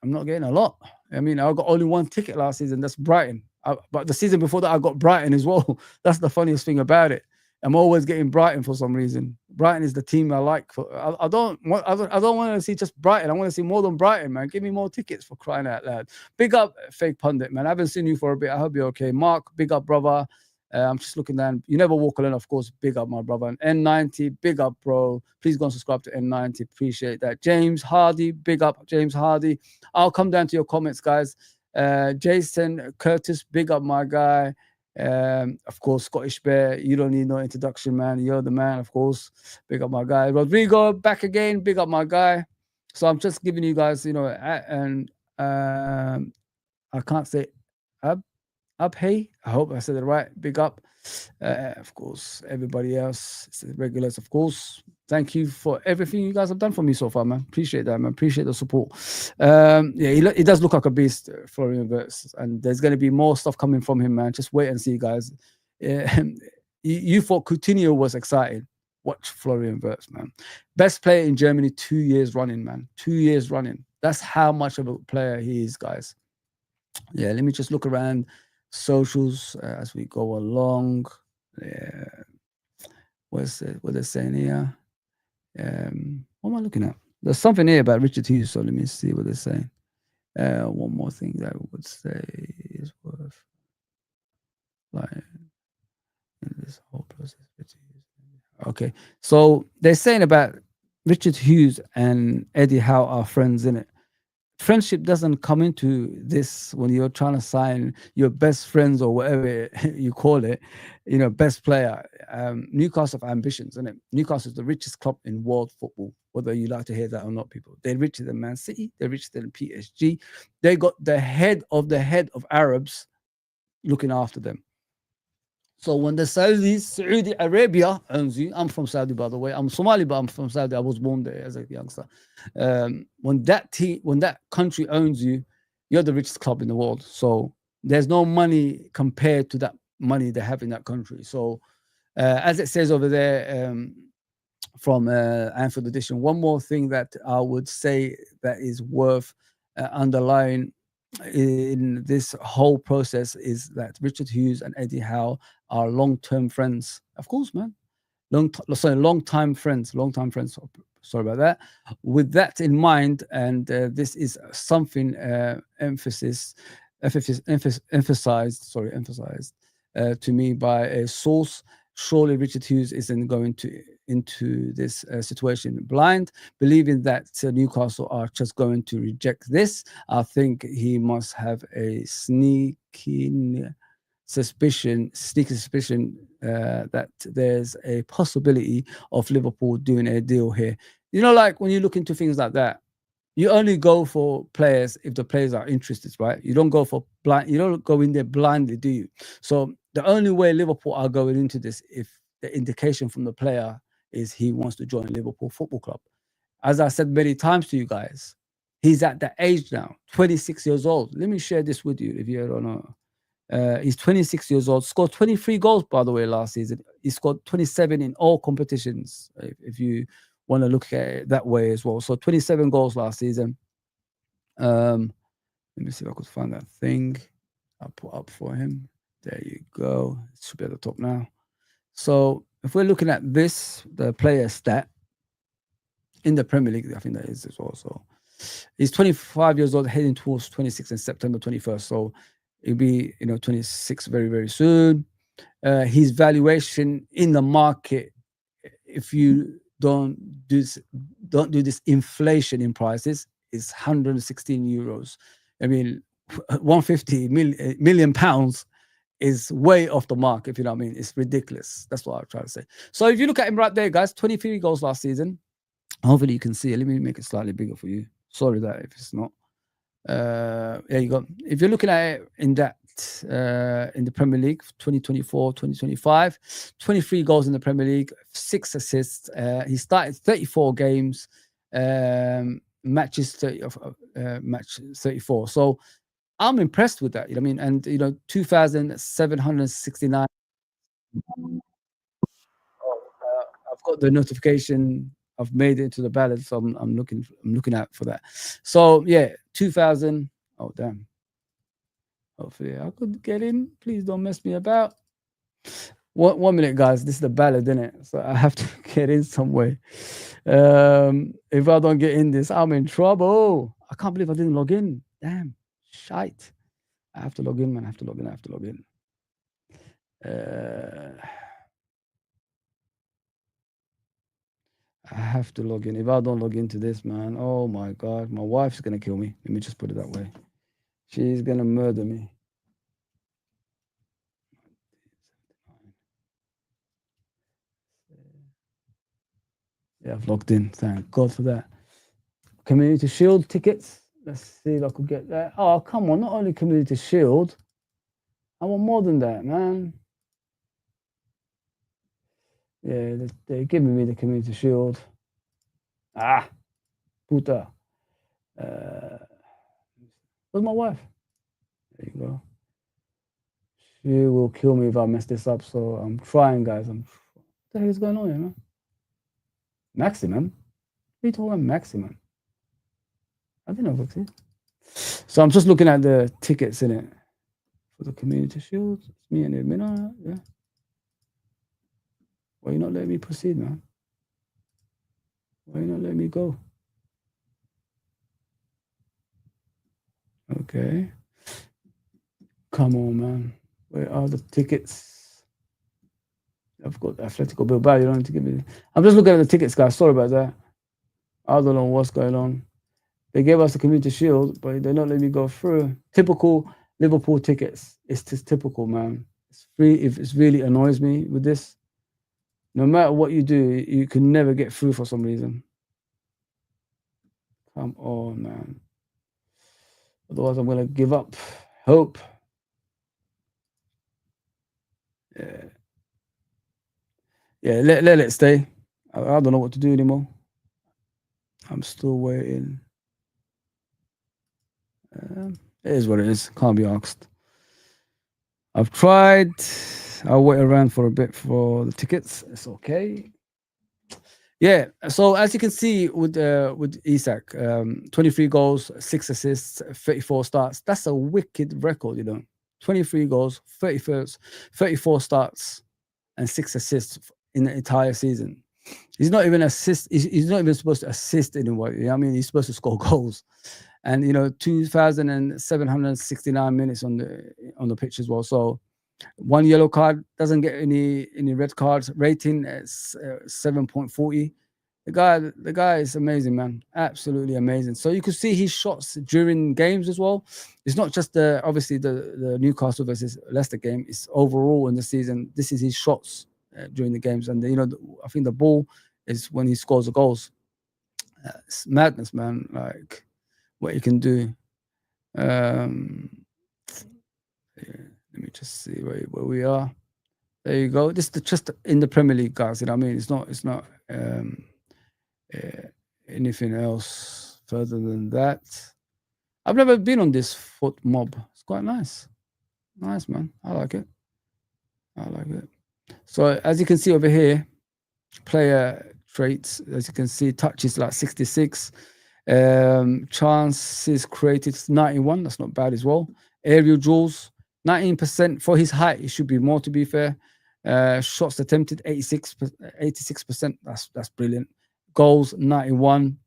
a lot. I mean, I got only one ticket last season. That's Brighton. But the season before that, I got Brighton as well. That's the funniest thing about it. I'm always getting Brighton for some reason. Brighton is the team I like. I don't want to see just Brighton. I want to see more than Brighton, man. Give me more tickets, for crying out loud. Big up, Fake Pundit, man. I haven't seen you for a bit. I hope you're okay. Mark, big up, brother. I'm just looking down. You never walk alone, of course. Big up, my brother. And N90, big up, bro. Please go and subscribe to N90. Appreciate that. James Hardy, big up, James Hardy. I'll come down to your comments, guys. Jason Curtis, big up, my guy. Of course, Scottish Bear, you don't need no introduction, man. You're the man, of course. Big up, my guy. Rodrigo, back again. Big up, my guy. So I'm just giving you guys, and I can't say hey. I hope I said it right. Big up. Of course, everybody else, the regulars, of course. Thank you for everything you guys have done for me so far, man. Appreciate that, man. Appreciate the support. Yeah, he does look like a beast, Florian Wirtz, and there's going to be more stuff coming from him, man. Just wait and see, guys. You thought Coutinho was exciting. Watch Florian Wirtz, man. Best player in Germany 2 years running, man. 2 years running. That's how much of a player he is, guys. Yeah, let me just look around socials as we go along. Yeah. What they're saying here? What am I looking at? There's something here about Richard Hughes, so let me see what they're saying. One more thing that I would say is worth like in this whole process. Okay, so they're saying about Richard Hughes and Eddie Howe are friends, in it. Friendship doesn't come into this when you're trying to sign your best friends or whatever you call it, best player. Newcastle have ambitions, isn't it? Newcastle is the richest club in world football, whether you like to hear that or not, people. They're richer than Man City. They're richer than PSG. They got the head of Arabs looking after them. So when the Saudi Arabia owns you, I'm from Saudi, by the way. I'm Somali, but I'm from Saudi. I was born there as a youngster. When that country owns you, you're the richest club in the world. So there's no money compared to that money they have in that country. So as it says over there from Anfield Edition, one more thing that I would say that is worth underlying in this whole process is that Richard Hughes and Eddie Howe are long-term friends. Of course, man. Long-time friends. Sorry about that. With that in mind, and this is something emphasized to me by a source. Surely Richard Hughes isn't going into this situation blind, believing that Newcastle are just going to reject this. I think he must have a sneaky suspicion that there's a possibility of Liverpool doing a deal here. You know, like when you look into things like that, you only go for players if the players are interested, right? You don't go for blind. You don't go in there blindly, do you? So the only way Liverpool are going into this, if the indication from the player is he wants to join Liverpool Football Club. As I said many times to you guys, he's at the age now, 26 years old. Let me share this with you if you don't know. He's 26 years old, scored 23 goals, by the way, last season. He scored 27 in all competitions, if you want to look at it that way as well. So 27 goals last season. Let me see if I could find that thing I put up for him. There you go. It should be at the top now. So if we're looking at this, the player stat in the Premier League, I think that is as well. So he's 25 years old, heading towards 26 in September 21st. So it'll be 26 very, very soon. His valuation in the market, if you don't do this inflation in prices, is 116 euros. I mean, 150 million pounds is way off the mark, if you know what I mean. It's ridiculous. That's what I'm trying to say. So if you look at him right there, guys, 23 goals last season. Hopefully you can see it. Let me make it slightly bigger for you. Sorry that if it's not. There you go. If you're looking at it in that in the Premier League 2024 2025, 23 goals in the Premier League, 6 assists. He started 34 games, matches 34. So I'm impressed with that. You know what I mean? And 2,769. I've got the notification. I've made it to the ballot, so I'm looking out for that. So yeah, 2,000. Oh damn. Hopefully I could get in. Please don't mess me about. 1 minute, guys. This is the ballot, isn't it? So I have to get in some way. If I don't get in this, I'm in trouble. I can't believe I didn't log in. Damn, shite. I have to log in, man. I have to log in. I have to log in. If I don't log into this, man, oh my God, my wife's gonna kill me. Let me just put it that way. She's gonna murder me. Yeah, I've logged in. Thank God for that. Community Shield tickets. Let's see if I could get that. Oh, come on. Not only Community Shield. I want more than that, man. Yeah, they're giving me the Community Shield. Ah, puta. Where's my wife? There you go. She will kill me if I mess this up. So I'm trying, guys. What the heck is going on here, man? Maximum? What are you talking about, maximum? I didn't know it. So I'm just looking at the tickets in it for the Community Shield. It's me and Edmina. Yeah. Why you not letting me proceed, man? Why you not letting me go? Okay. Come on, man. Where are the tickets? I've got Atletico Bilbao. You don't need to give me. I'm just looking at the tickets, guys. Sorry about that. I don't know what's going on. They gave us the Community Shield, but they're not letting me go through. Typical Liverpool tickets. It's just typical, man. It's free. If it really annoys me with this, no matter what you do, you can never get through for some reason. Come on, man. Otherwise, I'm gonna give up hope. Yeah. Let it stay. I don't know what to do anymore. I'm still waiting. It is what it is. Can't be asked. I've tried. I'll wait around for a bit for the tickets. It's okay. Yeah. So as you can see with Isak, 23 goals, 6 assists, 34 starts. That's a wicked record, you know. 23 goals, 34 starts, and 6 assists in the entire season. He's not even He's not even supposed to assist anymore. You know what I mean, he's supposed to score goals, and 2,769 minutes on the pitch as well. So 1 yellow card, doesn't get any red cards. Rating is 7.40. The guy is amazing, man. Absolutely amazing. So you could see his shots during games as well. It's not just obviously the Newcastle versus Leicester game. It's overall in the season. This is his shots during the games, and I think the ball is when he scores the goals. It's madness, man. Like what he can do. Yeah, let me just see where we are. There you go. This is just in the Premier League, guys. You know what I mean? It's not anything else further than that. I've never been on this foot mob. It's quite nice. Nice, man. I like it. So as you can see over here, player traits, as you can see, touches like 66. Chances created 91. That's not bad as well. Aerial duels 19%. For his height, it should be more, to be fair. Shots attempted 86%. That's brilliant. Goals 91,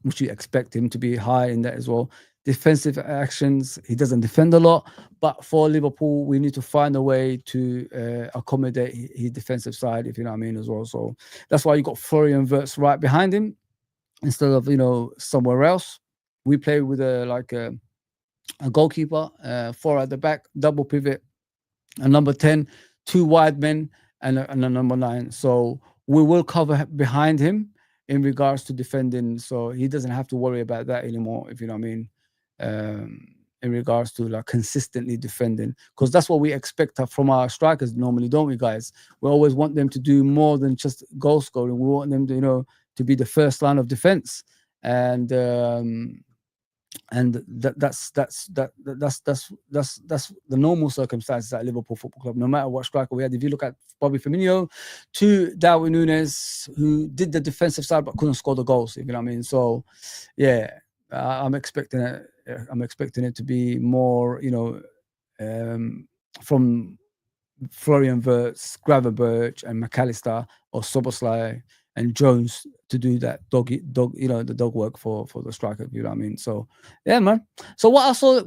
which you expect him to be high in that as well. Defensive actions, he doesn't defend a lot, but for Liverpool, we need to find a way to accommodate his defensive side, if you know what I mean, as well. So that's why you got Florian Wirtz right behind him instead of somewhere else. We play with a goalkeeper, 4 at the back, double pivot, a number 10, 2 wide men, and a number 9. So we will cover behind him in regards to defending, so he doesn't have to worry about that anymore, if you know what I mean. In regards to like consistently defending, because that's what we expect from our strikers normally, don't we, guys? We always want them to do more than just goal scoring. We want them to to be the first line of defense, and that's the normal circumstances at Liverpool Football Club, no matter what striker we had. If you look at Bobby Firmino to Darwin Núñez, who did the defensive side but couldn't score the goals, if you know what I mean. So yeah, I'm expecting it to be more from Florian Wirtz, Gravenberch and McAllister, or Szoboszlai and Jones to do that the dog work for the striker, you know what I mean. So yeah, man. So I saw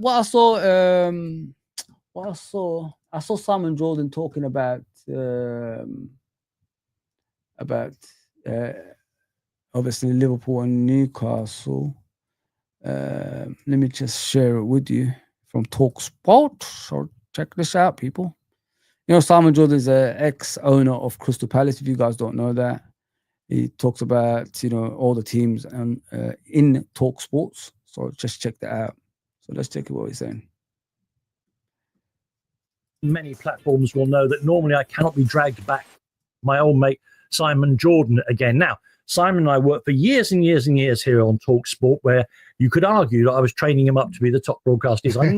Simon Jordan talking about obviously Liverpool and Newcastle. Let me just share it with you from TalkSport. So check this out, people. Simon Jordan is an ex-owner of Crystal Palace, if you guys don't know that. He talks about, all the teams and in TalkSport. So just check that out. So let's check what he's saying. Many platforms will know that normally I cannot be dragged back. My old mate, Simon Jordan, again. Now, Simon and I worked for years and years and years here on TalkSport, where you could argue that I was training him up to be the top broadcaster. I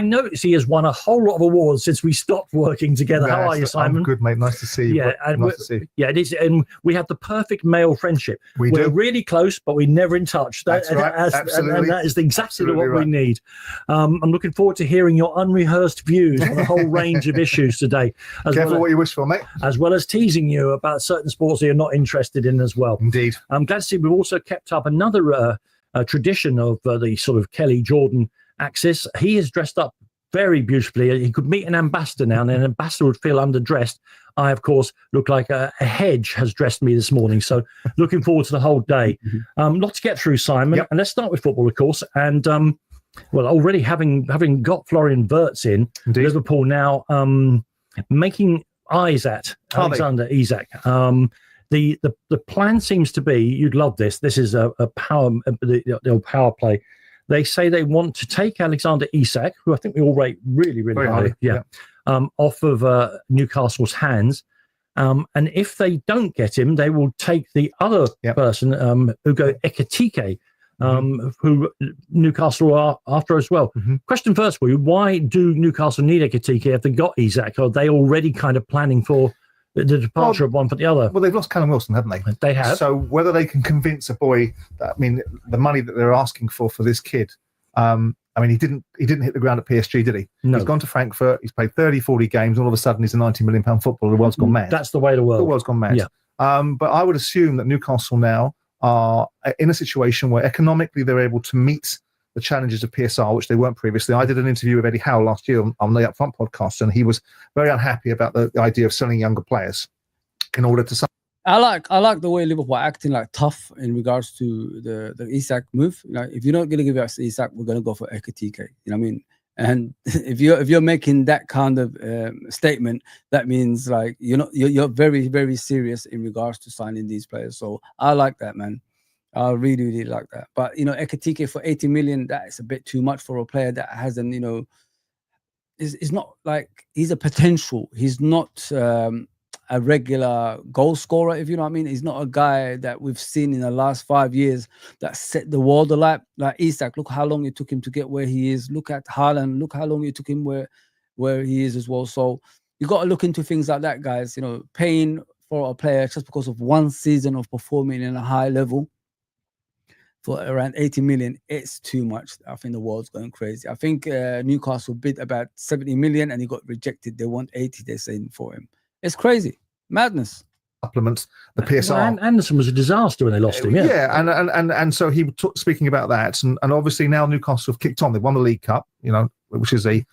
noticed he has won a whole lot of awards since we stopped working together. How are you, Simon? I'm good, mate. Nice to see you. Yeah, nice to see you. Yeah, it is. And we have the perfect male friendship. We're really close, but we're never in touch. That's right. Absolutely. And that is exactly what we need. I'm looking forward to hearing your unrehearsed views on a whole range of issues today. Careful what you wish for, mate. As well as teasing you about certain sports that you're not interested in as well. Indeed. I'm glad to see we've also kept up another tradition of the sort of Kelly Jordan axis. He is dressed up very beautifully. He could meet an ambassador now, and an ambassador would feel underdressed. I, of course, look like a hedge has dressed me this morning. So looking forward to the whole day. Lot to get through, Simon. Yep. And let's start with football, of course. And already having got Florian Wirtz in, Indeed. Liverpool now making eyes at Alexander Isak. The plan seems to be, you'd love this. This is a power play. They say they want to take Alexander Isak, who I think we all rate really, really highly. Yeah. Off of Newcastle's hands. And if they don't get him, they will take the other person, Ugo Ekitike, who Newcastle are after as well. Question first for you: why do Newcastle need Ekitike if they got Isak? Are they already kind of planning for the departure of one for the other. Well, they've lost Callum Wilson, haven't they? They have. So whether they can convince a boy that, I mean, the money that they're asking for this kid, I mean, he didn't hit the ground at PSG, did he? No. He's gone to Frankfurt. He's played 30, 40 games. All of a sudden, he's a £90 million footballer. The world's gone mad. That's the way of the world. The world's gone mad. Yeah. But I would assume that Newcastle now are in a situation where economically they're able to meet the challenges of PSR, which they weren't previously. I did an interview with Eddie Howe last year on the Upfront podcast, and he was very unhappy about the idea of selling younger players in order to. I like the way Liverpool are acting like tough in regards to the Isak move. Like, if you're not going to give us Isak, we're going to go for Ekitike. You know what I mean? And if you're making that kind of statement, that means like you're very, very serious in regards to signing these players. So I like that, man. I really, really like that. But Ekitike for 80 million, that is a bit too much for a player that hasn't, is not like, he's a potential. He's not a regular goal scorer, if you know what I mean. He's not a guy that we've seen in the last 5 years that set the world alight. Like Isak, look how long it took him to get where he is. Look at Haaland, look how long it took him where he is as well. So you got to look into things like that, guys. Paying for a player just because of one season of performing in a high level for around 80 million, it's too much. I think the world's going crazy. I think Newcastle bid about 70 million and he got rejected. They want 80, they're saying, for him. It's crazy. Madness. Supplements the PSR. Well, Anderson was a disaster when they lost him. And so he speaking about that, and obviously now Newcastle have kicked on. They've won the League Cup, which is a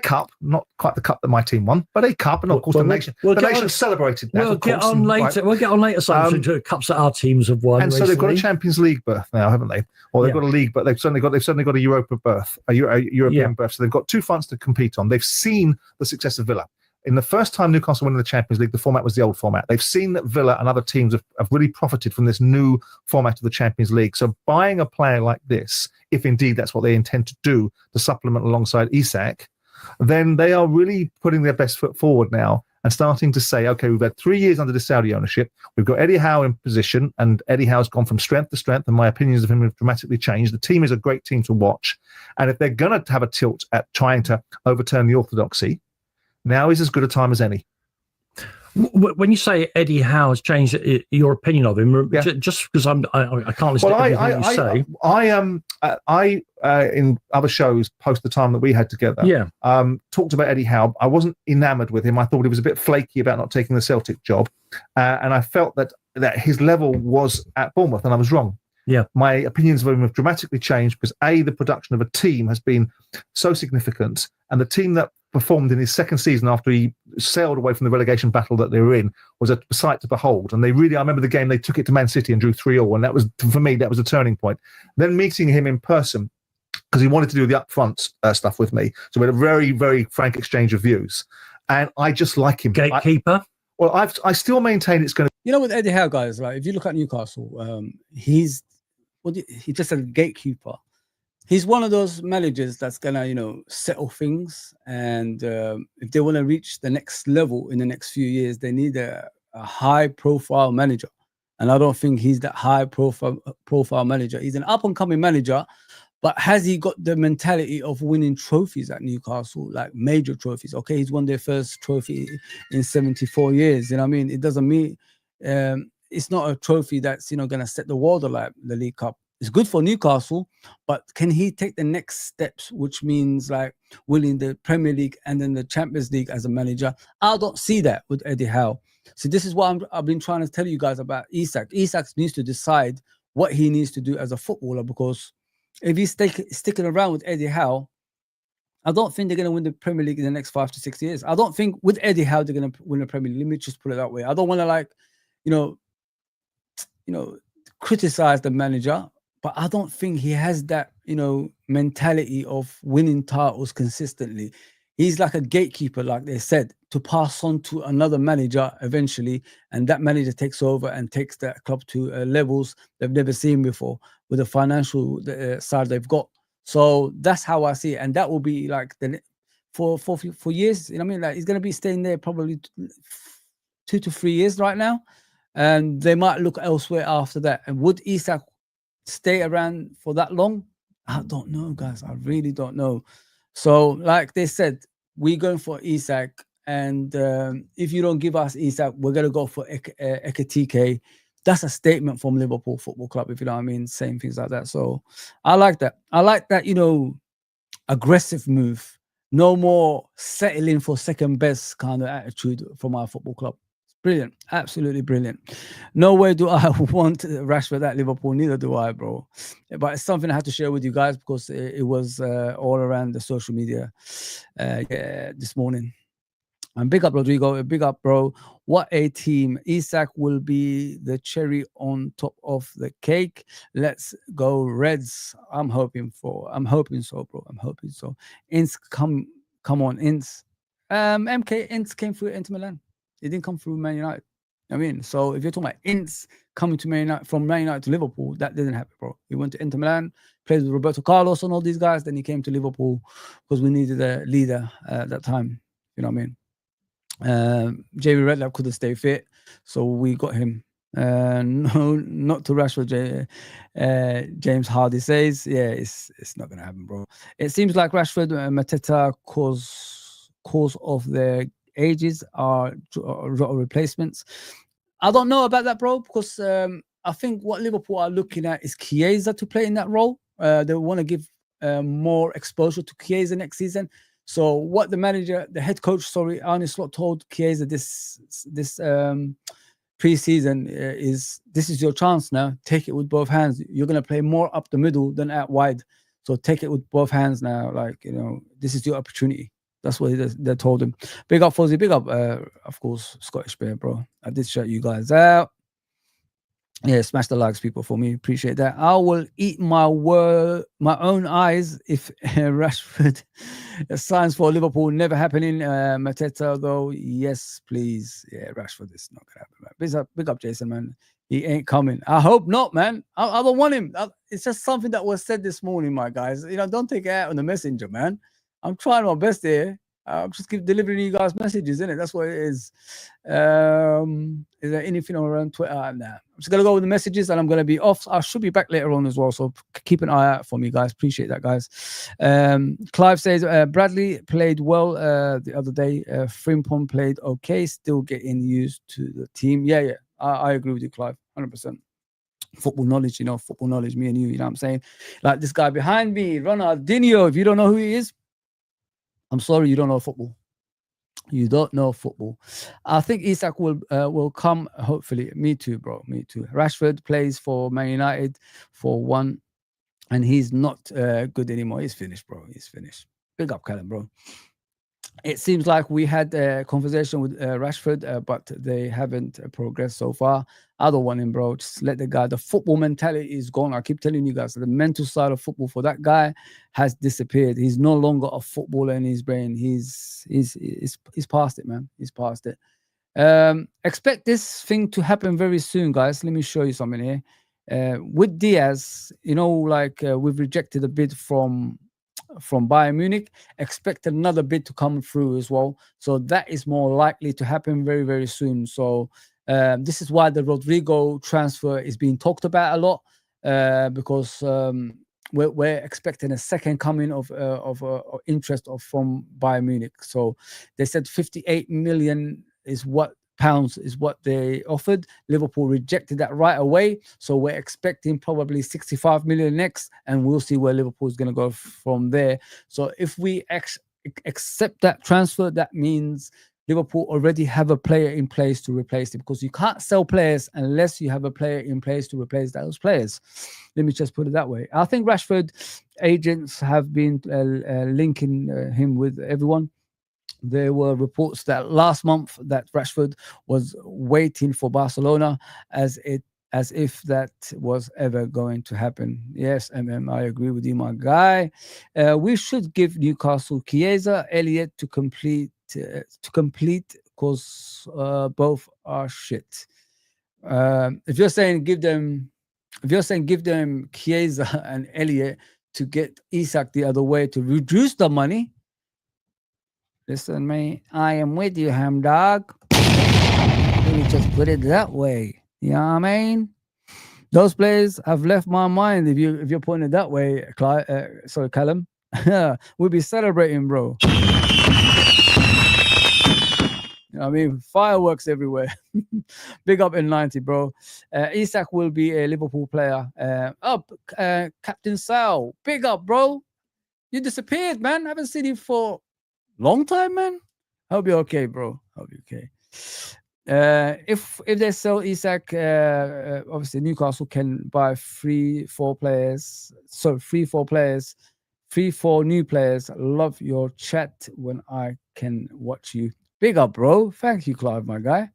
cup, not quite the cup that my team won, but a cup, and of course the nation celebrated that. We'll get on later. Right? We'll get on later. Some cups that our teams have won. And recently. So they've got a Champions League berth now, haven't they? Or they've got a league, but they've certainly got a Europa berth, a European berth. So they've got 2 fronts to compete on. They've seen the success of Villa. In the first time Newcastle won in the Champions League, the format was the old format. They've seen that Villa and other teams have really profited from this new format of the Champions League. So buying a player like this, if indeed that's what they intend to do, to supplement alongside Isak, then they are really putting their best foot forward now and starting to say, okay, we've had 3 years under the Saudi ownership. We've got Eddie Howe in position, and Eddie Howe's gone from strength to strength, and my opinions of him have dramatically changed. The team is a great team to watch. And if they're going to have a tilt at trying to overturn the orthodoxy, now is as good a time as any. When you say Eddie Howe has changed your opinion of him, just because I can't listen to everything you say. I in other shows post the time that we had together, talked about Eddie Howe. I wasn't enamoured with him. I thought he was a bit flaky about not taking the Celtic job, and I felt that his level was at Bournemouth, and I was wrong. Yeah, my opinions of him have dramatically changed because the production of a team has been so significant, and the team that performed in his second season after he sailed away from the relegation battle that they were in was a sight to behold. And I remember the game, they took it to Man City and drew 3-3, and that was, for me, that was a turning point. Then meeting him in person, because he wanted to do the upfront stuff with me, so we had a very, very frank exchange of views, and I just like him. Gatekeeper. I still maintain it's going to. With Eddie Howe, guys, like if you look at Newcastle, he's just a gatekeeper. He's one of those managers that's gonna, settle things, and if they want to reach the next level in the next few years, they need a high-profile manager. And I don't think he's that high-profile manager. He's an up-and-coming manager, but has he got the mentality of winning trophies at Newcastle, like major trophies? Okay, he's won their first trophy in 74 years. You know what I mean? It doesn't mean it's not a trophy that's gonna set the world alight. The League Cup. It's good for Newcastle, but can he take the next steps, which means like winning the Premier League and then the Champions League as a manager? I don't see that with Eddie Howe. So this is what I've been trying to tell you guys about Isak. Isak needs to decide what he needs to do as a footballer, because if he's sticking around with Eddie Howe, I don't think they're going to win the Premier League in the next 5 to 6 years. I don't think with Eddie Howe they're going to win the Premier League. Let me just put it that way. I don't want to criticize the manager, but I don't think he has that, mentality of winning titles consistently. He's like a gatekeeper, like they said, to pass on to another manager eventually, and that manager takes over and takes that club to levels they've never seen before with the financial side they've got. So that's how I see it, and that will be like for years. Like he's going to be staying there probably 2 to 3 years right now, and they might look elsewhere after that. And would Isak stay around for that long? I don't know, guys. I really don't know. So like they said, we're going for Isak, And if you don't give us Isak, we're going to go for Ekitike. That's a statement from Liverpool Football Club, if you know what I mean, saying things like that. So I like that. I like that, you know, aggressive move. No more settling for second best kind of attitude from our football club. Brilliant. Absolutely brilliant. No way do I want Rashford at Liverpool. Neither do I, bro. But it's something I had to share with you guys because it was all around the social media this morning. And big up, Rodrigo. Big up, bro. What a team. Isak will be the cherry on top of the cake. Let's go Reds. I'm hoping so, bro. I'm hoping so. Ince, come on, Ince. Ince came through Inter Milan. He didn't come through Man United. I mean, so if you're talking about Ince coming to Man United, from Man United to Liverpool, that didn't happen, bro. He went to Inter Milan, played with Roberto Carlos and all these guys. Then he came to Liverpool because we needed a leader at that time. You know what I mean? JB Redknapp couldn't stay fit, so we got him. No, not to Rashford. James Hardy says, yeah, it's not gonna happen, bro. It seems like Rashford and Mateta cause of their ages are replacements. I don't know about that, bro, because I think what Liverpool are looking at is Chiesa to play in that role. They want to give more exposure to Chiesa next season. So what the head coach, Arne Slot told Chiesa this pre-season is, this is your chance now. Take it with both hands. You're going to play more up the middle than out wide. So take it with both hands now. Like, you know, this is your opportunity. That's what they told him. Big up, Fozzie. Big up, of course, Scottish Bear, bro. I did shout you guys out. Yeah, smash the likes, people, for me. Appreciate that. I will eat my own eyes if Rashford signs for Liverpool. Never happening. Mateta, though, yes, please. Yeah, Rashford is not gonna happen, man. Big up, Jason, man. He ain't coming. I hope not, man. I don't want him. It's just something that was said this morning, my guys. You know, don't take it out on the messenger, man. I'm trying my best here. I'm just keep delivering you guys messages, innit? That's what it is. Is there anything around Twitter? Nah. I'm just gonna go with the messages, and I'm gonna be off. I should be back later on as well, so keep an eye out for me, guys. Appreciate that, guys. Clive says Bradley played well the other day. Frimpong played okay, still getting used to the team. Yeah. I agree with you, Clive, 100%. Football knowledge, football knowledge. Me and you know what I'm saying? Like this guy behind me, Ronaldinho. If you don't know who he is, I'm sorry, you don't know football. You don't know football. I think Isak will come, hopefully. Me too, bro. Me too. Rashford plays for Man United for one, and he's not good anymore. He's finished, bro. He's finished. Big up, Callum, bro. It seems like we had a conversation with Rashford, but they haven't progressed so far. I don't want him, bro. Just let the guy. The football mentality is gone. I keep telling you guys, the mental side of football for that guy has disappeared. He's no longer a footballer in his brain. He's past it, man. He's past it. Expect this thing to happen very soon, guys. Let me show you something here. With Diaz, we've rejected a bid from Bayern Munich. Expect another bid to come through as well. So that is more likely to happen very, very soon. So this is why the Rodrygo transfer is being talked about a lot, because we're expecting a second coming of interest from Bayern Munich. So they said 58 million pounds is what they offered. Liverpool rejected that right away. So we're expecting probably 65 million next, and we'll see where Liverpool is going to go from there. So if we accept that transfer, that means Liverpool already have a player in place to replace it, because you can't sell players unless you have a player in place to replace those players. Let me just put it that way. I think Rashford agents have been linking him with everyone. There were reports that last month that Rashford was waiting for Barcelona as if that was ever going to happen. Yes, I agree with you, my guy. We should give Newcastle Chiesa, Elliott to complete, because both are shit. If you're saying give them Chiesa and Elliott to get Isak the other way to reduce the money, listen, mate, I am with you, ham dog. Let me just put it that way. You know what I mean? Those players have left my mind. If you're putting it that way, Callum, we'll be celebrating, bro. I mean, fireworks everywhere. Big up N90, bro. Isak will be a Liverpool player. Captain Sal, big up, bro. You disappeared, man. I haven't seen you for a long time, man. Hope you're okay, bro. Hope you're okay. If they sell Isak, obviously Newcastle can buy 3-4 players. So 3-4 players, 3-4 new players. Love your chat when I can watch you. Big up, bro. Thank you, Clive, my guy.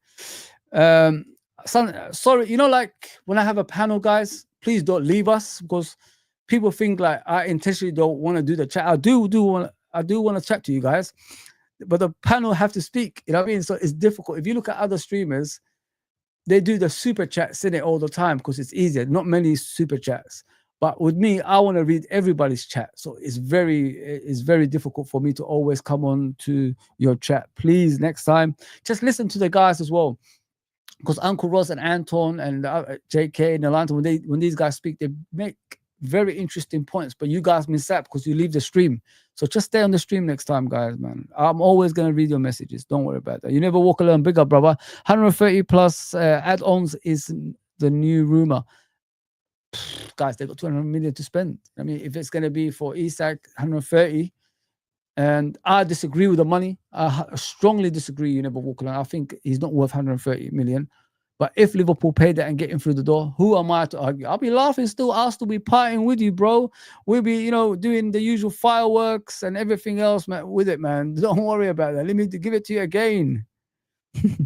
Sorry, you know, like when I have a panel, guys, please don't leave us, because people think like I intentionally don't want to do the chat. I do want to chat to you guys, but the panel have to speak. You know what I mean? So it's difficult. If you look at other streamers, they do the super chats in it all the time because it's easier. Not many super chats. But with me, I want to read everybody's chat. So it's very difficult for me to always come on to your chat. Please, next time, just listen to the guys as well. Because Uncle Ross and Anton and JK and Alanta, when these guys speak, they make very interesting points. But you guys miss out because you leave the stream. So just stay on the stream next time, guys, man. I'm always going to read your messages. Don't worry about that. You never walk alone. Big up, brother. 130 plus add-ons is the new rumor. Guys, they got 200 million to spend. I mean, if it's going to be for Isak, 130, and I disagree with the money. I strongly disagree. You never walk alone. I think he's not worth 130 million. But if Liverpool pay that and get him through the door, who am I to argue? I'll be laughing still. I'll still be partying with you, bro. We'll be, you know, doing the usual fireworks and everything else, man, with it, man. Don't worry about that. Let me give it to you again. We'll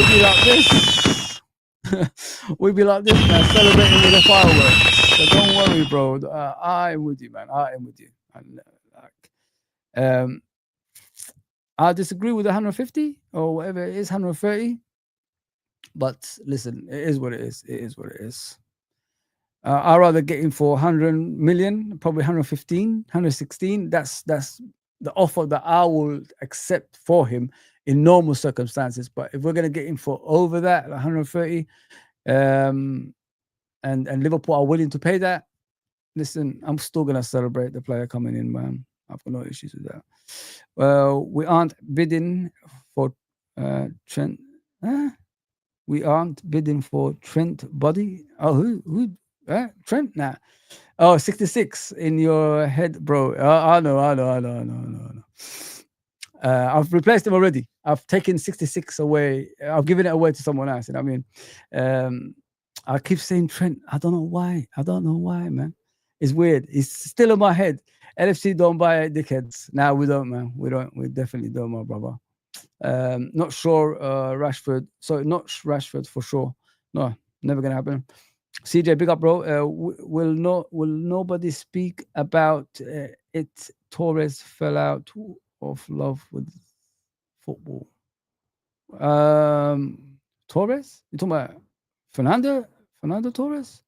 be like this. We'll be like this, man, celebrating with the fireworks. So don't worry, bro. I am with you, man. I am with you. I disagree with the 150 or whatever it is, 130. But listen, it is what it is. It is what it is. I'd rather get him for 100 million, probably 115, 116. That's the offer that I will accept for him in normal circumstances. But if we're going to get him for over that, 130, and Liverpool are willing to pay that, listen, I'm still going to celebrate the player coming in, man. I've got no issues with that. Well, we aren't bidding for Trent. We aren't bidding for Trent Body. Oh, who? Trent? Nah. Oh, 66 in your head, bro. I know. I've replaced him already. I've taken 66 away. I've given it away to someone else. You know what I mean? I keep saying Trent. I don't know why. Man. It's weird. It's still in my head. LFC don't buy dickheads. Nah, we don't, man. We don't. We definitely don't, my brother. Not sure. Rashford. So not Rashford for sure. No, never gonna happen. CJ, big up, bro. Will nobody speak about it? Torres fell out of love with football. Torres? You talking about Fernando Torres?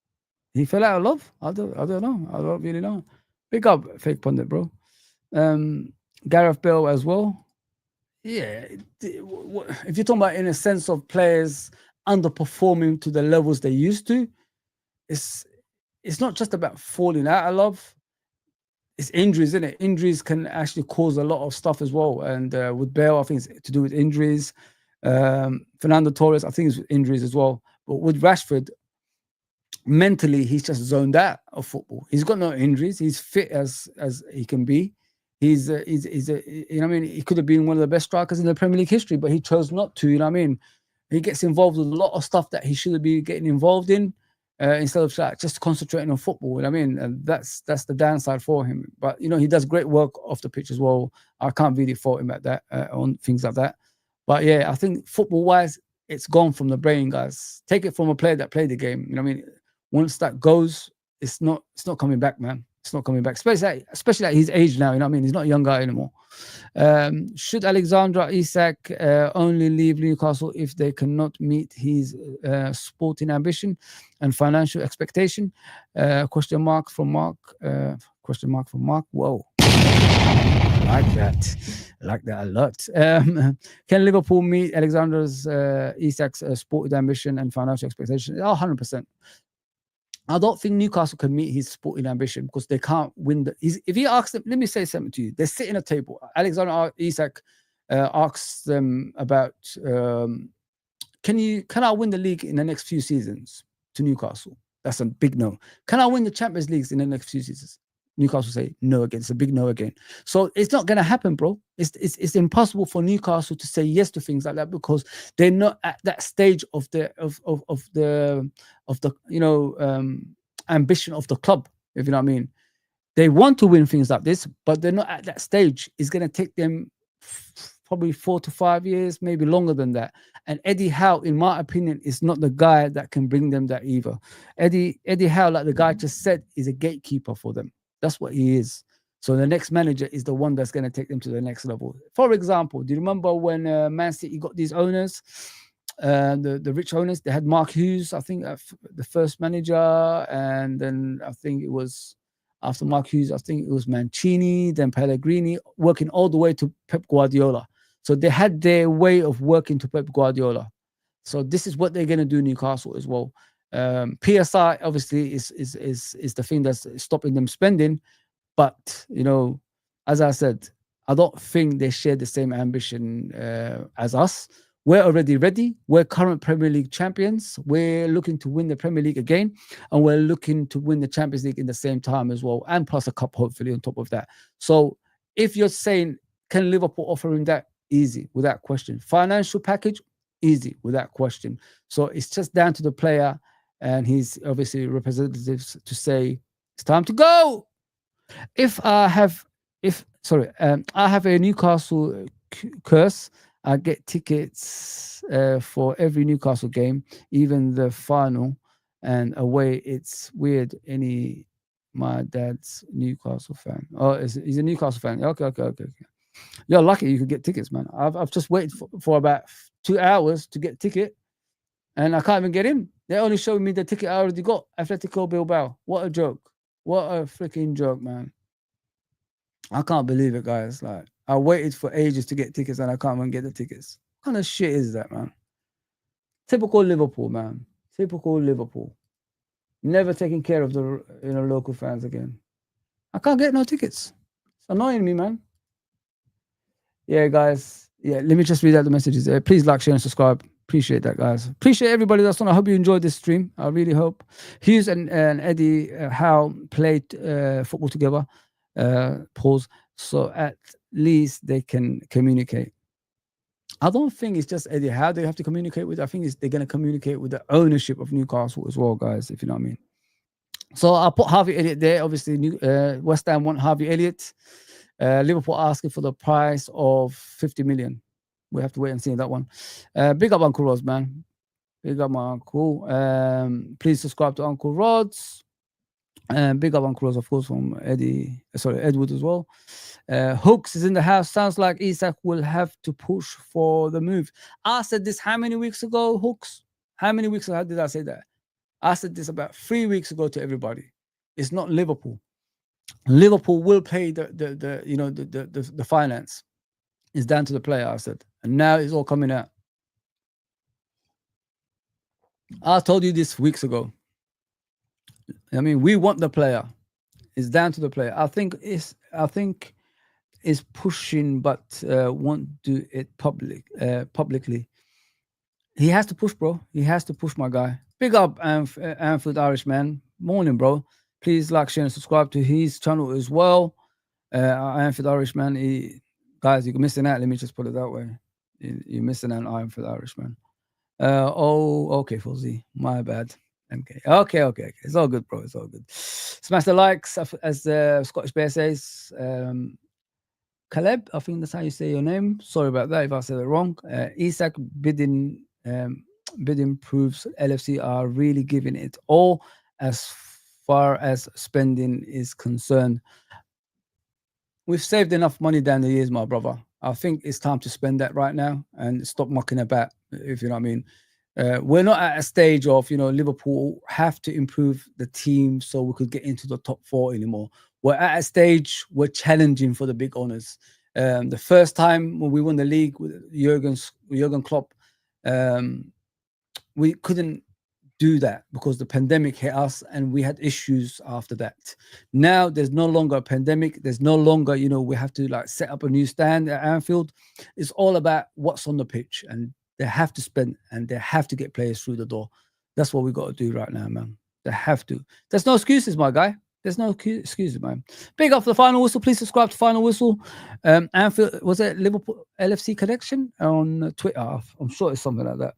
He fell out of love? I don't know. I don't really know. Big up, fake pundit, bro. Gareth Bale as well. Yeah, if you're talking about in a sense of players underperforming to the levels they used to, it's not just about falling out of love. It's injuries, isn't it? Injuries can actually cause a lot of stuff as well. And with Bale, I think it's to do with injuries. Fernando Torres, I think it's with injuries as well. But with Rashford, mentally, he's just zoned out of football. He's got no injuries. He's fit as he can be. He's you know what I mean? He could have been one of the best strikers in the Premier League history, but he chose not to. You know what I mean? He gets involved with a lot of stuff that he shouldn't be getting involved in, instead of just concentrating on football. You know what I mean? And that's the downside for him. But you know, he does great work off the pitch as well. I can't really fault him at that on things like that. But yeah, I think football-wise, it's gone from the brain, guys. Take it from a player that played the game. You know what I mean? Once that goes, it's not coming back, man. It's not coming back, especially at his age now. You know what I mean? He's not a young guy anymore. Should Alexander Isak only leave Newcastle if they cannot meet his sporting ambition and financial expectation? Question mark from Mark. Whoa. I like that a lot. Can Liverpool meet Alexander Isak's sporting ambition and financial expectation? 100%. I don't think Newcastle can meet his sporting ambition because they can't win. If you ask them, let me say something to you. They're sitting at a table. Alexander Isak asks them about, can I win the league in the next few seasons? To Newcastle, that's a big no. Can I win the Champions Leagues in the next few seasons? Newcastle say no again. It's a big no again. So it's not going to happen, bro. It's impossible for Newcastle to say yes to things like that because they're not at that stage of the ambition of the club. If you know what I mean, they want to win things like this, but they're not at that stage. It's going to take them probably 4 to 5 years, maybe longer than that. And Eddie Howe, in my opinion, is not the guy that can bring them that either. Eddie Howe, like the guy just said, is a gatekeeper for them. That's what he is. So the next manager is the one that's going to take them to the next level. For example, do you remember when Man City got these owners, the rich owners? They had Mark Hughes, I think, the first manager, and then I think it was after Mark Hughes, I think it was Mancini, then Pellegrini, working all the way to Pep Guardiola. So they had their way of working to Pep Guardiola. So this is what they're going to do in Newcastle as well. PSI obviously is the thing that's stopping them spending, but as I said, I don't think they share the same ambition as us. We're already ready. We're current Premier League champions. We're looking to win the Premier League again, and we're looking to win the Champions League in the same time as well, and plus a cup hopefully on top of that. So if you're saying, can Liverpool offer him that? Easy, without question. Financial package, easy, without question. So it's just down to the player and his obviously representatives to say it's time to go. I have a Newcastle curse. I get tickets for every Newcastle game, even the final and away. It's weird. My dad's Newcastle fan. Oh, he's a Newcastle fan. Okay. You're lucky you could get tickets, man. I've just waited for about 2 hours to get a ticket, and I can't even get in. They're only showing me the ticket I already got. Atletico Bilbao. What a joke. What a freaking joke, man. I can't believe it, guys. Like, I waited for ages to get tickets, and I can't even get the tickets. What kind of shit is that, man? Typical Liverpool, man. Typical Liverpool. Never taking care of the local fans again. I can't get no tickets. It's annoying me, man. Yeah, guys. Yeah, let me just read out the messages. Please like, share, and subscribe. Appreciate that, guys. Appreciate everybody that's on. I hope you enjoyed this stream. I really hope. Hughes and Eddie Howe played football together. Pause. So at least they can communicate. I don't think it's just Eddie Howe they have to communicate with. I think they're going to communicate with the ownership of Newcastle as well, guys, if you know what I mean. So I'll put Harvey Elliott there. Obviously, West Ham want Harvey Elliott. Liverpool asking for the price of 50 million. We have to wait and see that one. Big up Uncle Rods, man. Big up my uncle. Please subscribe to Uncle Rods. Big up Uncle Rods, of course, from Edward as well. Hooks is in the house. Sounds like Isak will have to push for the move. I said this how many weeks ago, Hooks? How many weeks ago did I say that? I said this about 3 weeks ago to everybody. It's not Liverpool. Liverpool will pay the finance. It's down to the player, I said. And now it's all coming out. I told you this weeks ago. I mean, we want the player. It's down to the player. I think is pushing, but won't do it publicly. He has to push, bro. He has to push, my guy. Big up, Anfield Irishman. Morning, bro. Please like, share, and subscribe to his channel as well. Anfield Irishman. Guys, you're missing out. Let me just put it that way. You're missing out on Anfield Irishman. Okay, Fuzzy. My bad. Okay. It's all good, bro. It's all good. Smash the likes, as the Scottish Bear says. Caleb, I think that's how you say your name. Sorry about that if I said it wrong. Isak bidding proves LFC are really giving it all as far as spending is concerned. We've saved enough money down the years, my brother. I think it's time to spend that right now and stop mucking about, if you know what I mean. We're not at a stage of, Liverpool have to improve the team so we could get into the top 4 anymore. We're at a stage we're challenging for the big honors. The first time when we won the league with Jurgen Klopp, we couldn't do that because the pandemic hit us and we had issues after that. Now there's no longer a pandemic. There's no longer, you know, we have to like set up a new stand at Anfield. It's all about what's on the pitch, and they have to spend and they have to get players through the door. That's what we got to do right now, man. They have to. There's no excuses, my guy. There's no excuses, man. Big up for the Final Whistle. Please subscribe to Final Whistle. Anfield, was it Liverpool LFC Connection on Twitter? I'm sure it's something like that.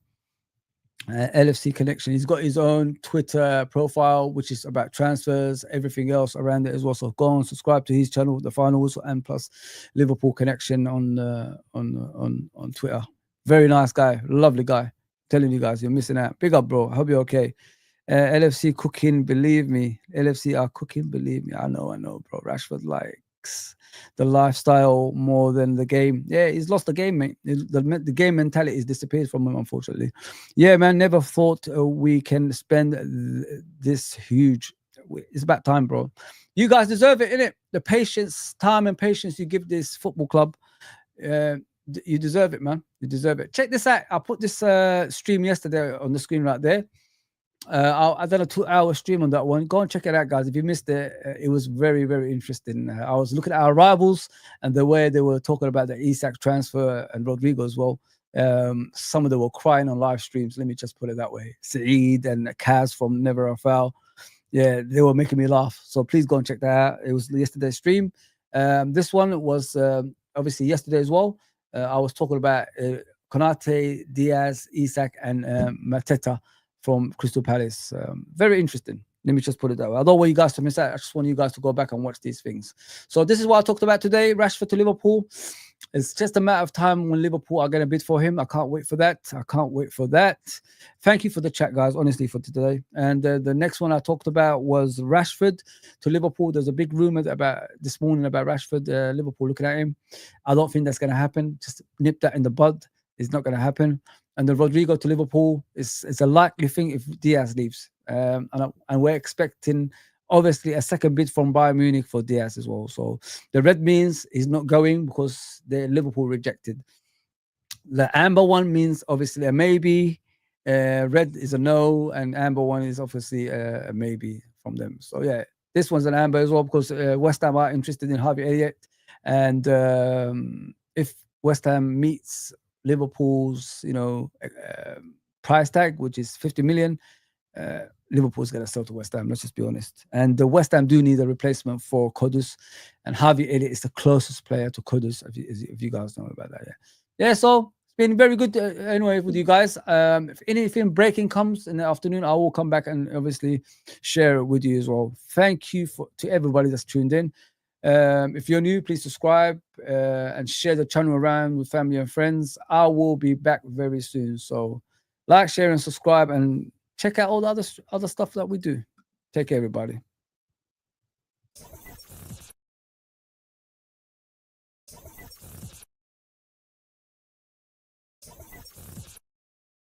LFC Connection. He's got his own Twitter profile, which is about transfers, everything else around it as well. So go and subscribe to his channel, The Final Whistle, and plus Liverpool Connection on Twitter. Very nice guy, lovely guy. Telling you guys, you're missing out. Big up, bro. I hope you're okay. LFC cooking, believe me. LFC are cooking, believe me. I know, bro. Rashford likes the lifestyle more than the game. Yeah, he's lost the game, mate. The game mentality has disappeared from him, unfortunately. Yeah, man, never thought we can spend this huge. It's about time, bro. You guys deserve it, innit? The patience, time and patience you give this football club. You deserve it, man. You deserve it. Check this out. I put this stream yesterday on the screen right there. I done a 2-hour stream on that one. Go and check it out, guys. If you missed it, it was very, very interesting. I was looking at our rivals and the way they were talking about the Isak transfer and Rodrigo as well. Some of them were crying on live streams. Let me just put it that way. Saeed and Kaz from Never a Foul. Yeah, they were making me laugh. So please go and check that out. It was yesterday's stream. This one was obviously yesterday as well. I was talking about Konate, Diaz, Isak, and Mateta from Crystal Palace. Very interesting. Let me just put it that way. I don't want you guys to miss out. I just want you guys to go back and watch these things. So this is what I talked about today. Rashford to Liverpool. It's just a matter of time when Liverpool are going to bid for him. I can't wait for that. I can't wait for that. Thank you for the chat, guys, honestly, for today. And the next one I talked about was Rashford to Liverpool. There's a big rumor about this morning about Rashford, Liverpool looking at him. I don't think that's going to happen. Just nip that in the bud. It's not going to happen. And the Rodrigo to Liverpool is a likely thing if Diaz leaves. And we're expecting, obviously, a second bid from Bayern Munich for Diaz as well. So the red means he's not going because Liverpool rejected. The amber one means obviously a maybe. Red is a no, and amber one is obviously a maybe from them. So yeah, this one's an amber as well because West Ham are interested in Harvey Elliott. And if West Ham meets Liverpool's, price tag, which is 50 million, Liverpool's going to sell to West Ham. Let's just be honest. And the West Ham do need a replacement for Kudus, and Harvey Elliott is the closest player to Kudus, if you guys know about that. Yeah. So it's been very good anyway with you guys. If anything breaking comes in the afternoon, I will come back and obviously share it with you as well. Thank you to everybody that's tuned in. If you're new, please subscribe and share the channel around with family and friends. I will be back very soon. So like, share, and subscribe, and check out all the other stuff that we do. Take care, everybody.